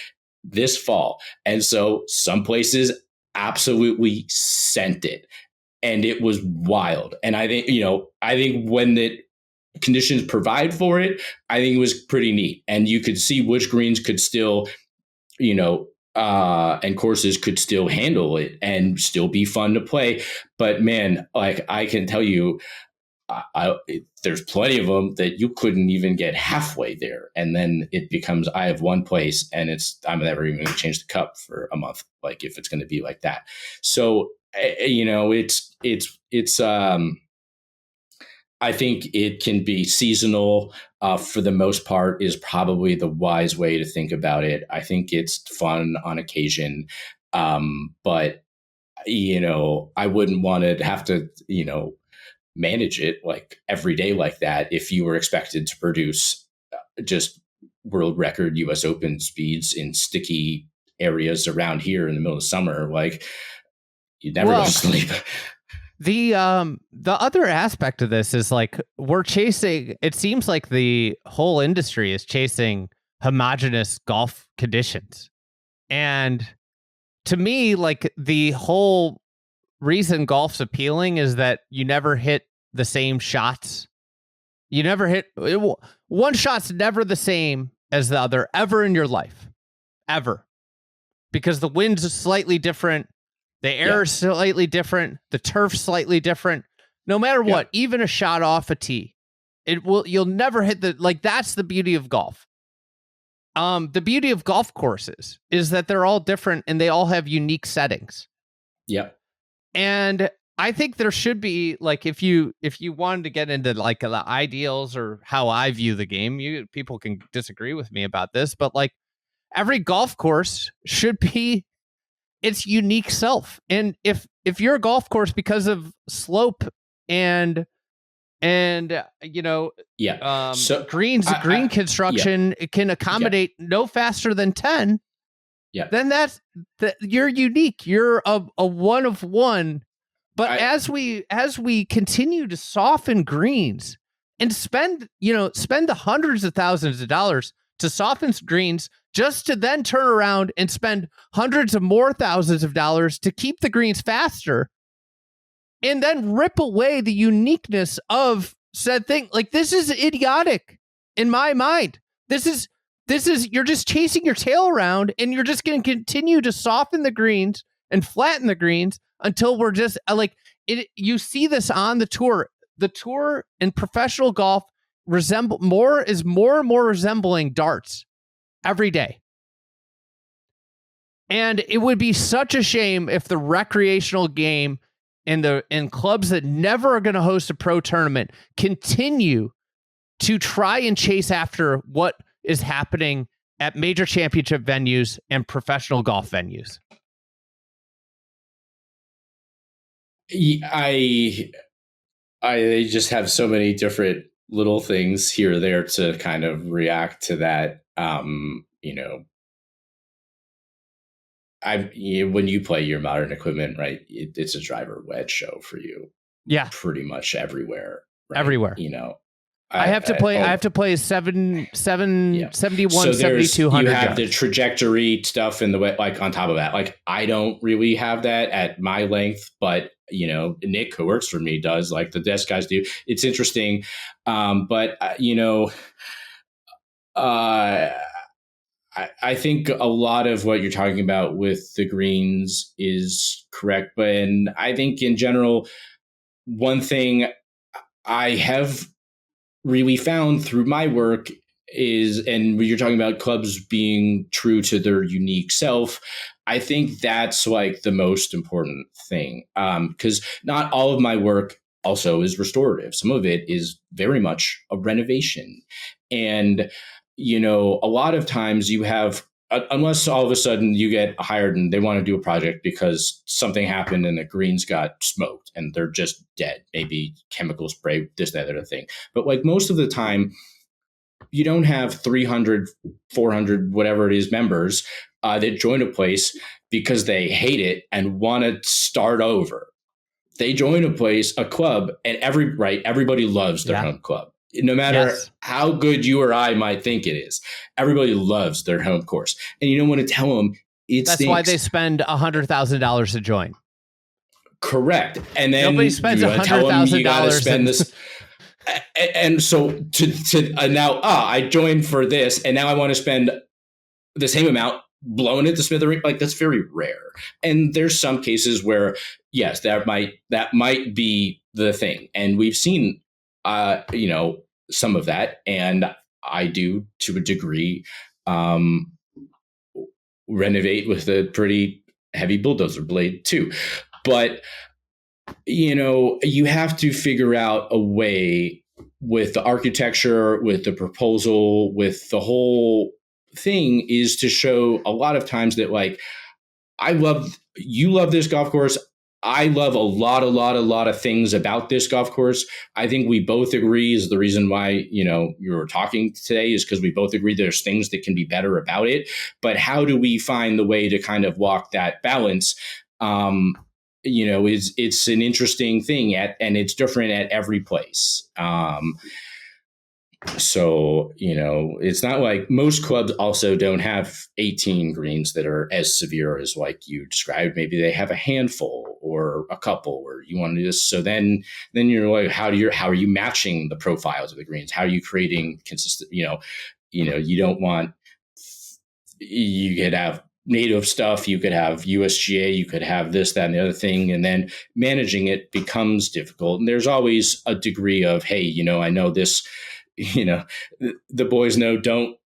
this fall. And so some places absolutely sent it, and it was wild. And I think when the conditions provide for it, I think it was pretty neat. And you could see which greens could still, and courses could still handle it and still be fun to play. But man, I can tell you, there's plenty of them that you couldn't even get halfway there, and then it becomes I have one place, and I'm never even going to change the cup for a month. Like if it's going to be like that, so it's I think it can be seasonal for the most part is probably the wise way to think about it. I think it's fun on occasion, but I wouldn't want to have to manage it like every day like that if you were expected to produce just world record US Open speeds in sticky areas around here in the middle of summer. Like you'd never go to sleep. The other aspect of this is like we're chasing, it seems like the whole industry is chasing homogenous golf conditions. And to me, like the whole reason golf's appealing is that you never hit the same shots. You never hit one shot's never the same as the other ever in your life, ever, because the wind's slightly different, the air is slightly different, the turf's slightly different. No matter what, even a shot off a tee, you'll never hit that's the beauty of golf. The beauty of golf courses is that they're all different and they all have unique settings. Yep. And I think there should be like if you wanted to get into like the ideals or how I view the game, people can disagree with me about this, but like every golf course should be its unique self. And if you're a golf course because of slope and green construction, it can accommodate no faster than 10. Yeah. Then you're unique. You're a one of one. But as we continue to soften greens and spend the hundreds of thousands of dollars to soften greens, just to then turn around and spend hundreds of more thousands of dollars to keep the greens faster, and then rip away the uniqueness of said thing. Like this is idiotic in my mind. This is you're just chasing your tail around, and you're just going to continue to soften the greens and flatten the greens until we're just like it. You see this on the tour. The tour and professional golf more and more resembling darts every day. And it would be such a shame if the recreational game and clubs that never are going to host a pro tournament continue to try and chase after what is happening at major championship venues and professional golf venues. I just have so many different little things here or there to kind of react to that. When you play your modern equipment, right? It's a driver wedge show for you. Yeah, pretty much everywhere. Right? Everywhere. I have to play 71, so 7200. You have the trajectory stuff in the way, like on top of that. Like I don't really have that at my length, but Nick, who works for me, does. Like the desk guys do. It's interesting, but I think a lot of what you're talking about with the greens is correct, but I think in general, one thing I have really found through my work is, and when you're talking about clubs being true to their unique self, I think that's like the most important thing. Because not all of my work also is restorative. Some of it is very much a renovation. And, a lot of times you have, unless all of a sudden you get hired and they want to do a project because something happened and the greens got smoked and they're just dead, maybe chemical spray, this, that, other thing. But like most of the time, you don't have 300, 400, whatever it is, members that join a place because they hate it and want to start over. They join a club, and everybody loves their home club. No matter how good you or I might think it is, everybody loves their home course. And you don't want to tell them That's stinks. why they spend $100,000 to join. Correct. And then nobody spends $100,000 spend this. And so now I joined for this, and now I want to spend the same amount blowing it to smithereens. Like that's very rare. And there's some cases where yes, that might be the thing. And we've seen some of that, and I do to a degree renovate with a pretty heavy bulldozer blade too. But you have to figure out a way with the architecture, with the proposal, with the whole thing, is to show a lot of times that like, you love this golf course. I love a lot of things about this golf course. I think we both agree is the reason why, you were talking today, is because we both agree there's things that can be better about it. But how do we find the way to kind of walk that balance? It's an interesting thing and it's different at every place. So, it's not like most clubs also don't have 18 greens that are as severe as like you described. Maybe they have a handful or a couple, or you want to do this. So then you're like, how are you matching the profiles of the greens? How are you creating consistent, you don't want, you could have native stuff, you could have USGA, you could have this, that, and the other thing. And then managing it becomes difficult. And there's always a degree of, hey, I know this, the boys know, don't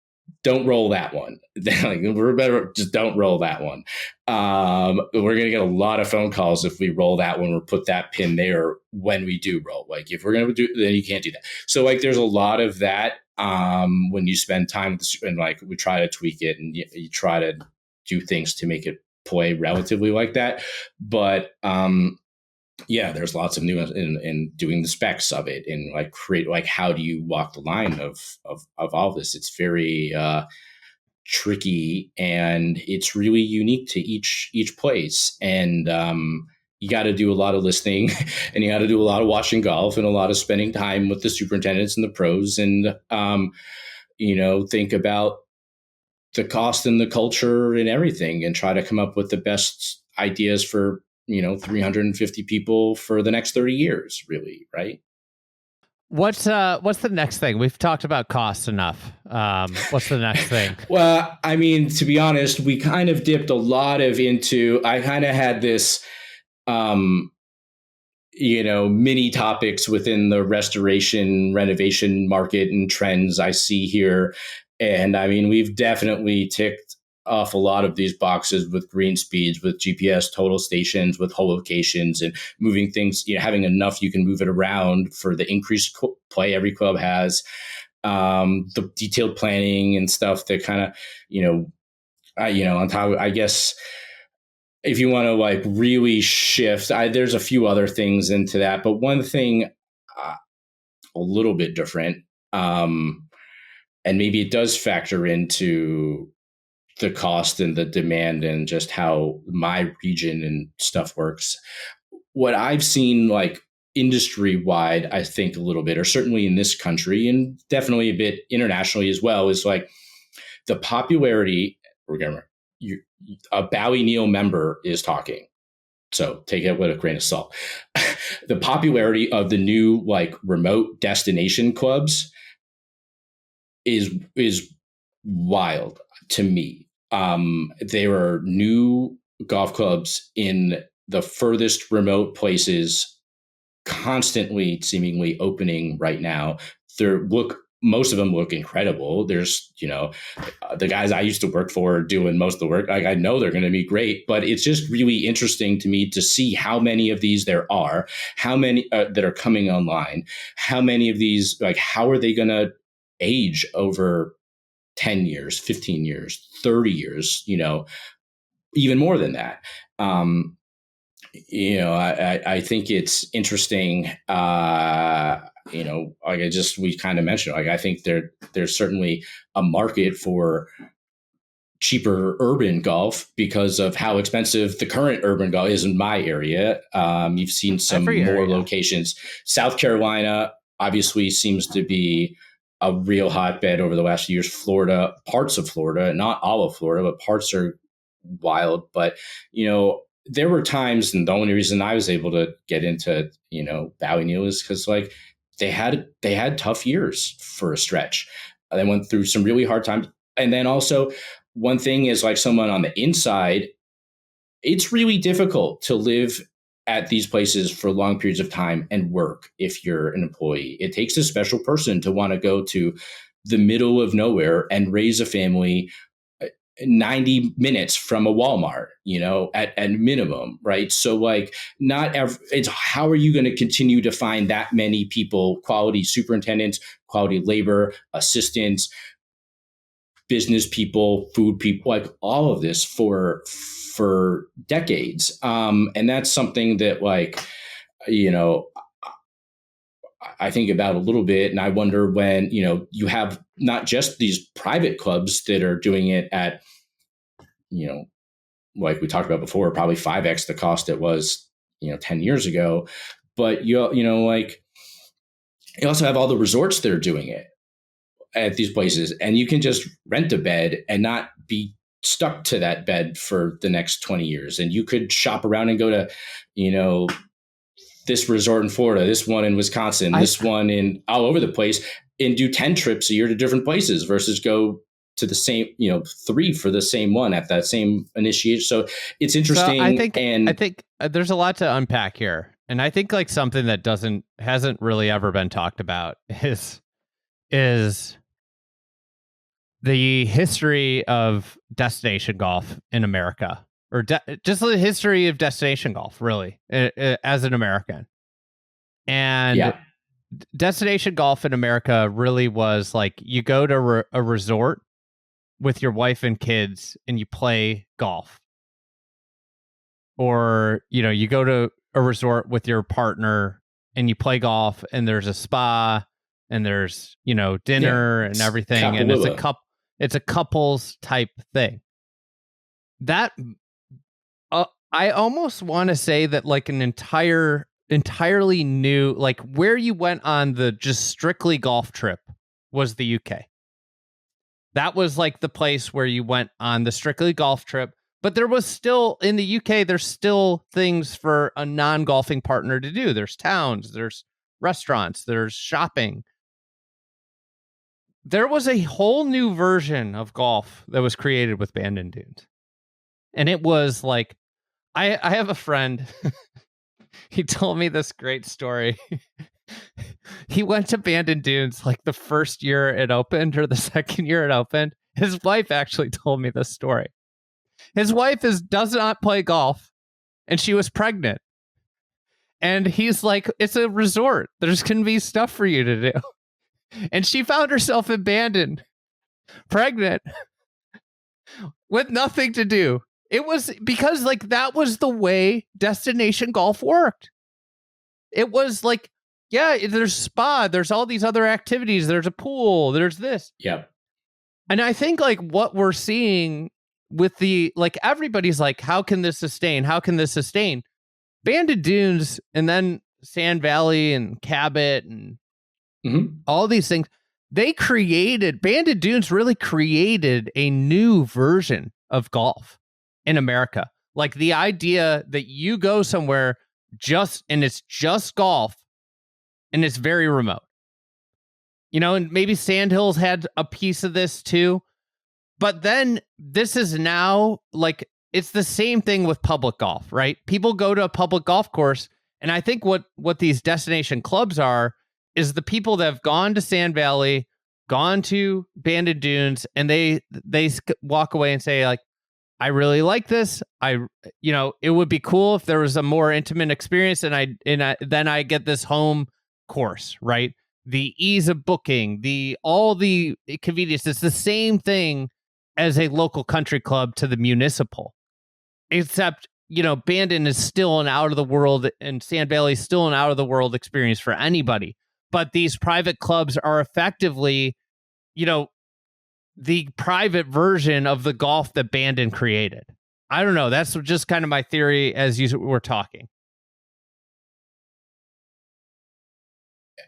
roll that one. Like, we're better, just don't roll that one. We're going to get a lot of phone calls if we roll that one or put that pin there when we do roll. Like, if we're going to do, then you can't do that. So like, there's a lot of that when you spend time with the, and like, we try to tweak it and you try to do things to make it play relatively like that. But there's lots of nuance in doing the specs of it and like create, like, how do you walk the line of all this? It's very tricky and it's really unique to each place. And you got to do a lot of listening and you got to do a lot of watching golf and a lot of spending time with the superintendents and the pros and, think about the cost and the culture and everything and try to come up with the best ideas for 350 people for the next 30 years, really, right? What's the next thing? We've talked about cost enough. What's the next thing? Well, I mean, to be honest, we kind of dipped a lot into, I kind of had this, mini topics within the restoration, renovation market and trends I see here. And I mean, we've definitely ticked off a lot of these boxes with green speeds, with GPS total stations, with hole locations and moving things, having enough you can move it around for the increased play every club has, the detailed planning and stuff that kind of, on top of, I guess, if you want to like really shift, there's a few other things into that. But one thing a little bit different, and maybe it does factor into the cost and the demand and just how my region and stuff works. What I've seen like industry wide, I think a little bit, or certainly in this country and definitely a bit internationally as well, is like the popularity. A Bowie Neal member is talking, so take it with a grain of salt. The popularity of the new like remote destination clubs is wild to me. There are new golf clubs in the furthest remote places constantly seemingly opening right now. Most of them look incredible. There's, the guys I used to work for are doing most of the work. Like, I know they're going to be great, but it's just really interesting to me to see how many of these there are, how many that are coming online, how many of these, like, how are they going to age over 10 years, 15 years, 30 years, even more than that. I think it's interesting. We kind of mentioned, like, I think there's certainly a market for cheaper urban golf because of how expensive the current urban golf is in my area. You've seen some more locations. South Carolina obviously seems to be a real hotbed over the last few years. Florida, parts of Florida, not all of Florida, but parts are wild. But, there were times, and the only reason I was able to get into, Bowie Neal is because like they had tough years for a stretch. They went through some really hard times. And then also one thing is like someone on the inside, it's really difficult to live at these places for long periods of time and work if you're an employee. It takes a special person to want to go to the middle of nowhere and raise a family 90 minutes from a Walmart, at minimum, right? So like it's how are you going to continue to find that many people, quality superintendents, quality labor, assistants, business people, food people, like all of this for decades. And that's something that I think about a little bit, and I wonder when, you have not just these private clubs that are doing it at, like we talked about before, probably 5x the cost it was, 10 years ago. But you also have all the resorts that are doing it at these places, and you can just rent a bed and not be stuck to that bed for the next 20 years. And you could shop around and go to, this resort in Florida, this one in Wisconsin, this one in all over the place, and do 10 trips a year to different places versus go to the same, 3 for the same one at that same initiation. So it's interesting. So I think there's a lot to unpack here. And I think like something that hasn't really ever been talked about is the history of destination golf in America, or just the history of destination golf, really, as an American. And destination golf in America really was like you go to a resort with your wife and kids and you play golf. Or, you go to a resort with your partner and you play golf, and there's a spa and there's, dinner and everything. Kapalua. And it's a couples type thing. That I almost want to say that like an entirely new, like where you went on the just strictly golf trip was the UK. That was like the place where you went on the strictly golf trip. But there was still, in the UK, there's still things for a non-golfing partner to do. There's towns, there's restaurants, there's shopping. There was a whole new version of golf that was created with Bandon Dunes. And it was like, I have a friend, he told me this great story. He went to Bandon Dunes like the first year it opened or the second year it opened. His wife actually told me this story. His wife does not play golf, and she was pregnant. And he's like, it's a resort. There's going to be stuff for you to do. And she found herself abandoned, pregnant, with nothing to do. It was because like that was the way destination golf worked. It was like, yeah, there's spa, there's all these other activities, there's a pool, there's this. Yep. And I think like what we're seeing with everybody's like, how can this sustain? How can this sustain? Bandon Dunes and then Sand Valley and Cabot and all these things, Bandon Dunes really created a new version of golf in America. Like the idea that you go somewhere and it's just golf and it's very remote. And maybe Sandhills had a piece of this too. But then this is now like, it's the same thing with public golf, right? People go to a public golf course. And I think what these destination clubs is the people that have gone to Sand Valley, gone to Bandon Dunes, and they walk away and say like, I really like this. It would be cool if there was a more intimate experience, and then I get this home course, right? The ease of booking, all the convenience. It's the same thing as a local country club to the municipal, except Bandon is still an out of the world, and Sand Valley is still an out of the world experience for anybody. But these private clubs are effectively, the private version of the golf that Bandon created. I don't know. That's just kind of my theory as you were talking.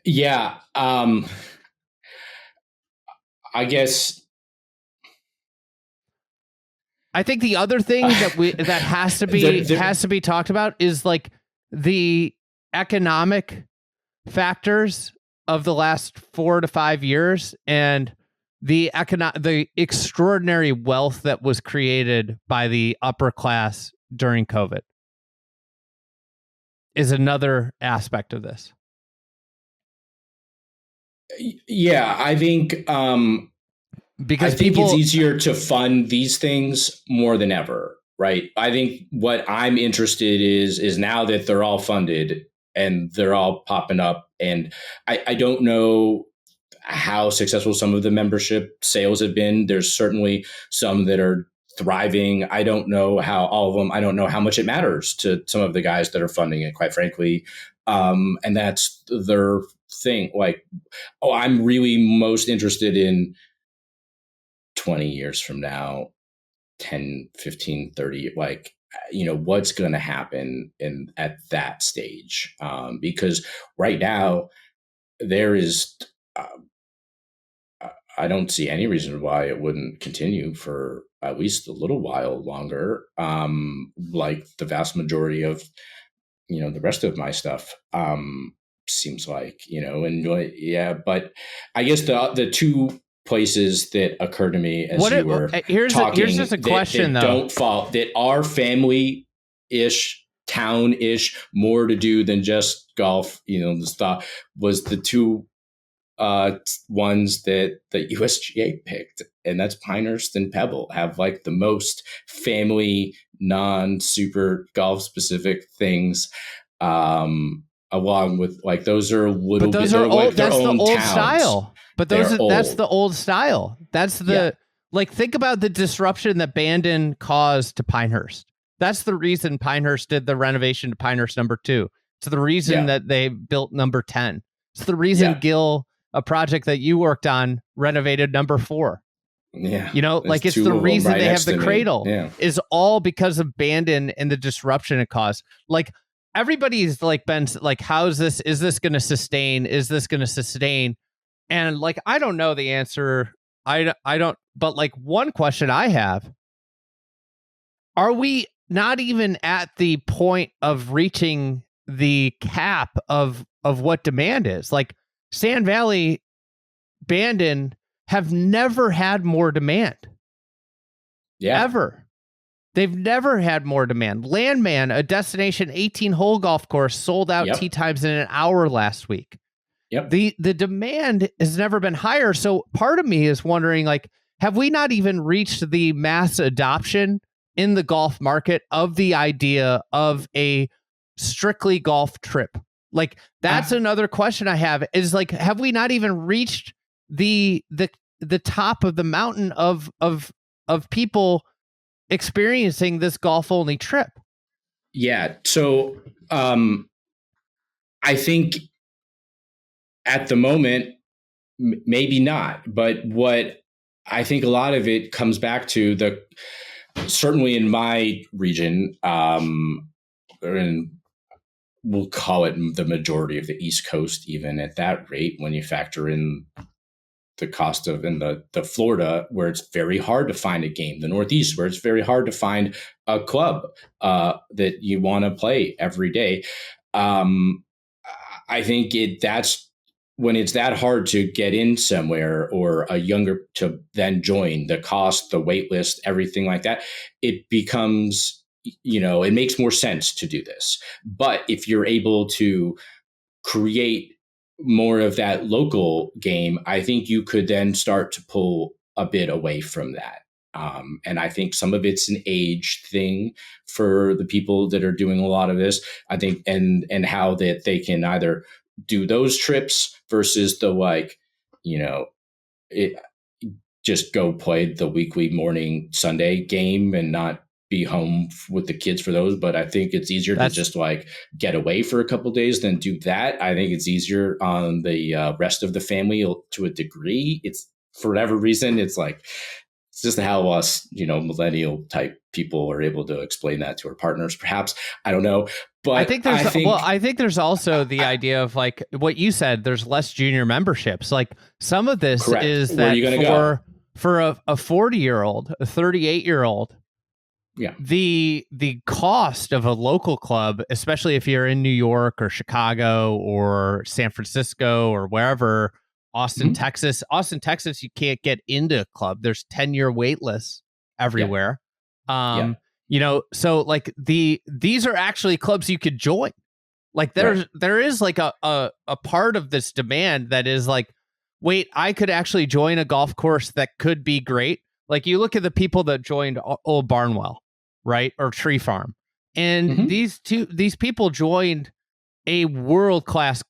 Yeah. I guess. I think the other thing that has to be talked about is like the economic factors of the last 4 to 5 years and the extraordinary wealth that was created by the upper class during COVID. is another aspect of this. Yeah, I think because I think it's easier to fund these things more than ever, right? I think what I'm interested is now that they're all funded and they're all popping up, and I don't know how successful some of the membership sales have been. There's certainly some that are thriving. I don't know how all of them, I don't know how much it matters to some of the guys that are funding it, quite frankly. And that's their thing. Like, oh, I'm really most interested in 20 years from now, 10, 15, 30, like, what's going to happen at that stage. Because right now there is, I don't see any reason why it wouldn't continue for at least a little while longer. Like the vast majority of, the rest of my stuff, seems like, but I guess the two places that occur to me as you were talking, here's just a question that though. Don't fall, that are family-ish, town-ish, more to do than just golf, the stuff was the two ones that the USGA picked, and that's Pinehurst and Pebble, have like the most family, non-super golf specific things, along with like those are a little but those bit are old, like that's the old towns. style. But that's the old style. That's like, think about the disruption that Bandon caused to Pinehurst. That's the reason Pinehurst did the renovation to Pinehurst number 2. It's the reason that they built number 10. It's the reason Gil, a project that you worked on, renovated number 4. Yeah. Like it's the reason they have the cradle is all because of Bandon and the disruption it caused. Like everybody's like been like, is this going to sustain? Is this going to sustain? And like, I don't know the answer. I don't, but like one question I have, are we not even at the point of reaching the cap of what demand is? Like Sand Valley, Bandon have never had more demand. Yeah. Ever. They've never had more demand. Landman, a destination 18-hole golf course, sold out tee times in an hour last week. Yep. The demand has never been higher. So part of me is wondering, like, have we not even reached the mass adoption in the golf market of the idea of a strictly golf trip? Like, that's another question I have, is like, have we not even reached the top of the mountain of people experiencing this golf only trip? Yeah. So I think at the moment, maybe not. But what I think a lot of it comes back to certainly in my region, and we'll call it the majority of the East Coast, even at that rate, when you factor in the cost of in the Florida, where it's very hard to find a game, the Northeast, where it's very hard to find a club that you want to play every day. I think that's when it's that hard to get in somewhere, or a younger to then join, the cost, the wait list, everything like that, it becomes, it makes more sense to do this. But if you're able to create more of that local game, I think you could then start to pull a bit away from that. And I think some of it's an age thing for the people that are doing a lot of this, I think, and how that they can either do those trips versus the just go play the weekly morning Sunday game and not be home with the kids for those. But I think it's easier to just like get away for a couple of days than do that. I think it's easier on the rest of the family to a degree. It's, for whatever reason, it's just how us, millennial type people are able to explain that to our partners, perhaps. I don't know. But I think there's also the idea of like what you said, there's less junior memberships. Like some of this is that for a 40-year-old, a 38-year-old, the cost of a local club, especially if you're in New York or Chicago or San Francisco or wherever, Austin, Texas, you can't get into a club. There's 10-year wait lists everywhere. So like these are actually clubs you could join. Like there is like a part of this demand that is like, wait, I could actually join a golf course that could be great. Like you look at the people that joined Old Barnwell, right? Or Tree Farm. And these people joined two world-class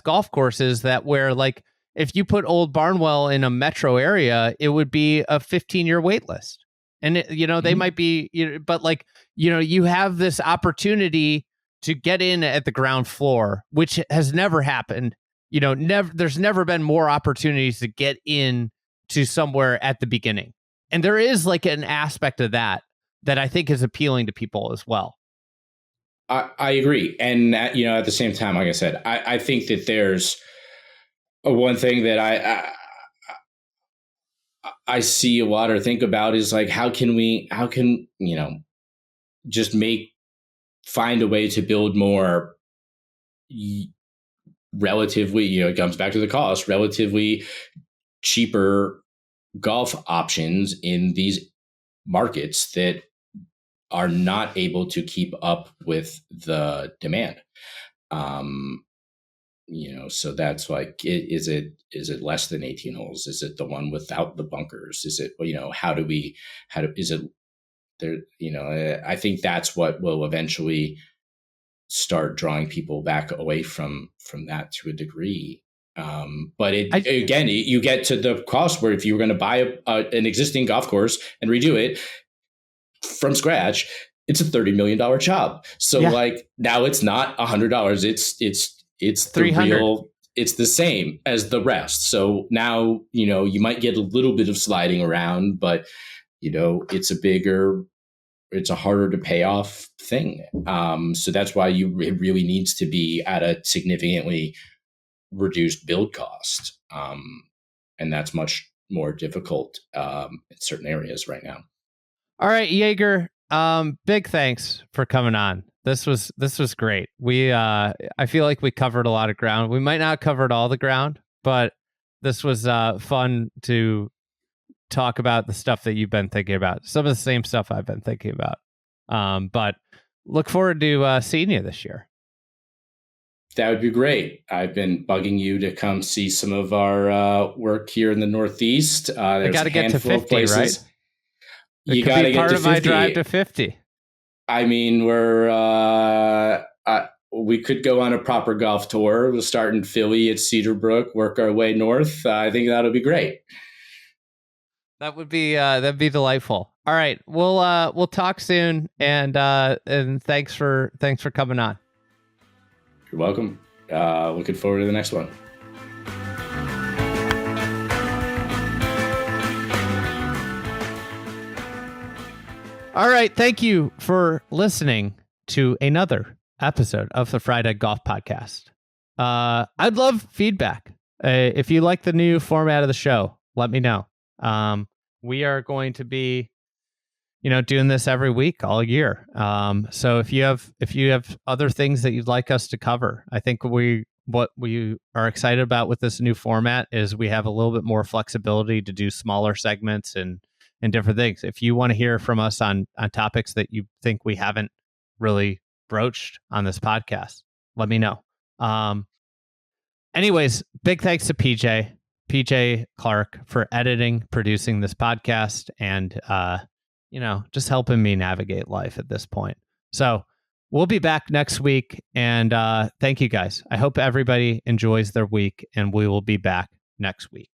golf courses that where like if you put Old Barnwell in a metro area, it would be a 15-year wait list. And they might be, but like, you have this opportunity to get in at the ground floor, which has never happened. There's never been more opportunities to get in to somewhere at the beginning. And there is like an aspect of that I think is appealing to people as well. I agree. And, at the same time, like I said, I think that there's one thing that I see a lot or think about is like, how can just find a way to build more relatively, it comes back to the cost, relatively cheaper golf options in these markets that are not able to keep up with the demand. So that's like, is it less than 18 holes? Is it the one without the bunkers? Is it, is it there? I think that's what will eventually start drawing people back away from that to a degree. But again, you get to the cost where if you were going to buy an existing golf course and redo it from scratch, it's a $30 million job. So like now it's not $100. It's $300. It's the same as the rest. So now, you might get a little bit of sliding around, but it's a harder to pay off thing. So that's why it really needs to be at a significantly reduced build cost. And that's much more difficult in certain areas right now. All right, Jaeger, big thanks for coming on. This was great. I feel like we covered a lot of ground. We might not have covered all the ground, but this was fun to talk about the stuff that you've been thinking about. Some of the same stuff I've been thinking about. But look forward to seeing you this year. That would be great. I've been bugging you to come see some of our work here in the Northeast. I got to get to 50, right? You got to get to 50. My drive to 50. I mean, we could go on a proper golf tour. We'll start in Philly at Cedarbrook, work our way north. I think that'll be great. That'd be delightful. All right, we'll talk soon, and thanks for coming on. You're welcome. Looking forward to the next one. All right, thank you for listening to another episode of the Friday Golf Podcast. I'd love feedback. If you like the new format of the show, let me know. We are going to be, doing this every week all year. So if you have other things that you'd like us to cover, I think what we are excited about with this new format is we have a little bit more flexibility to do smaller segments and different things. If you want to hear from us on topics that you think we haven't really broached on this podcast, let me know. Anyways, big thanks to PJ Clark for editing, producing this podcast, and just helping me navigate life at this point. So we'll be back next week, and thank you guys. I hope everybody enjoys their week, and we will be back next week.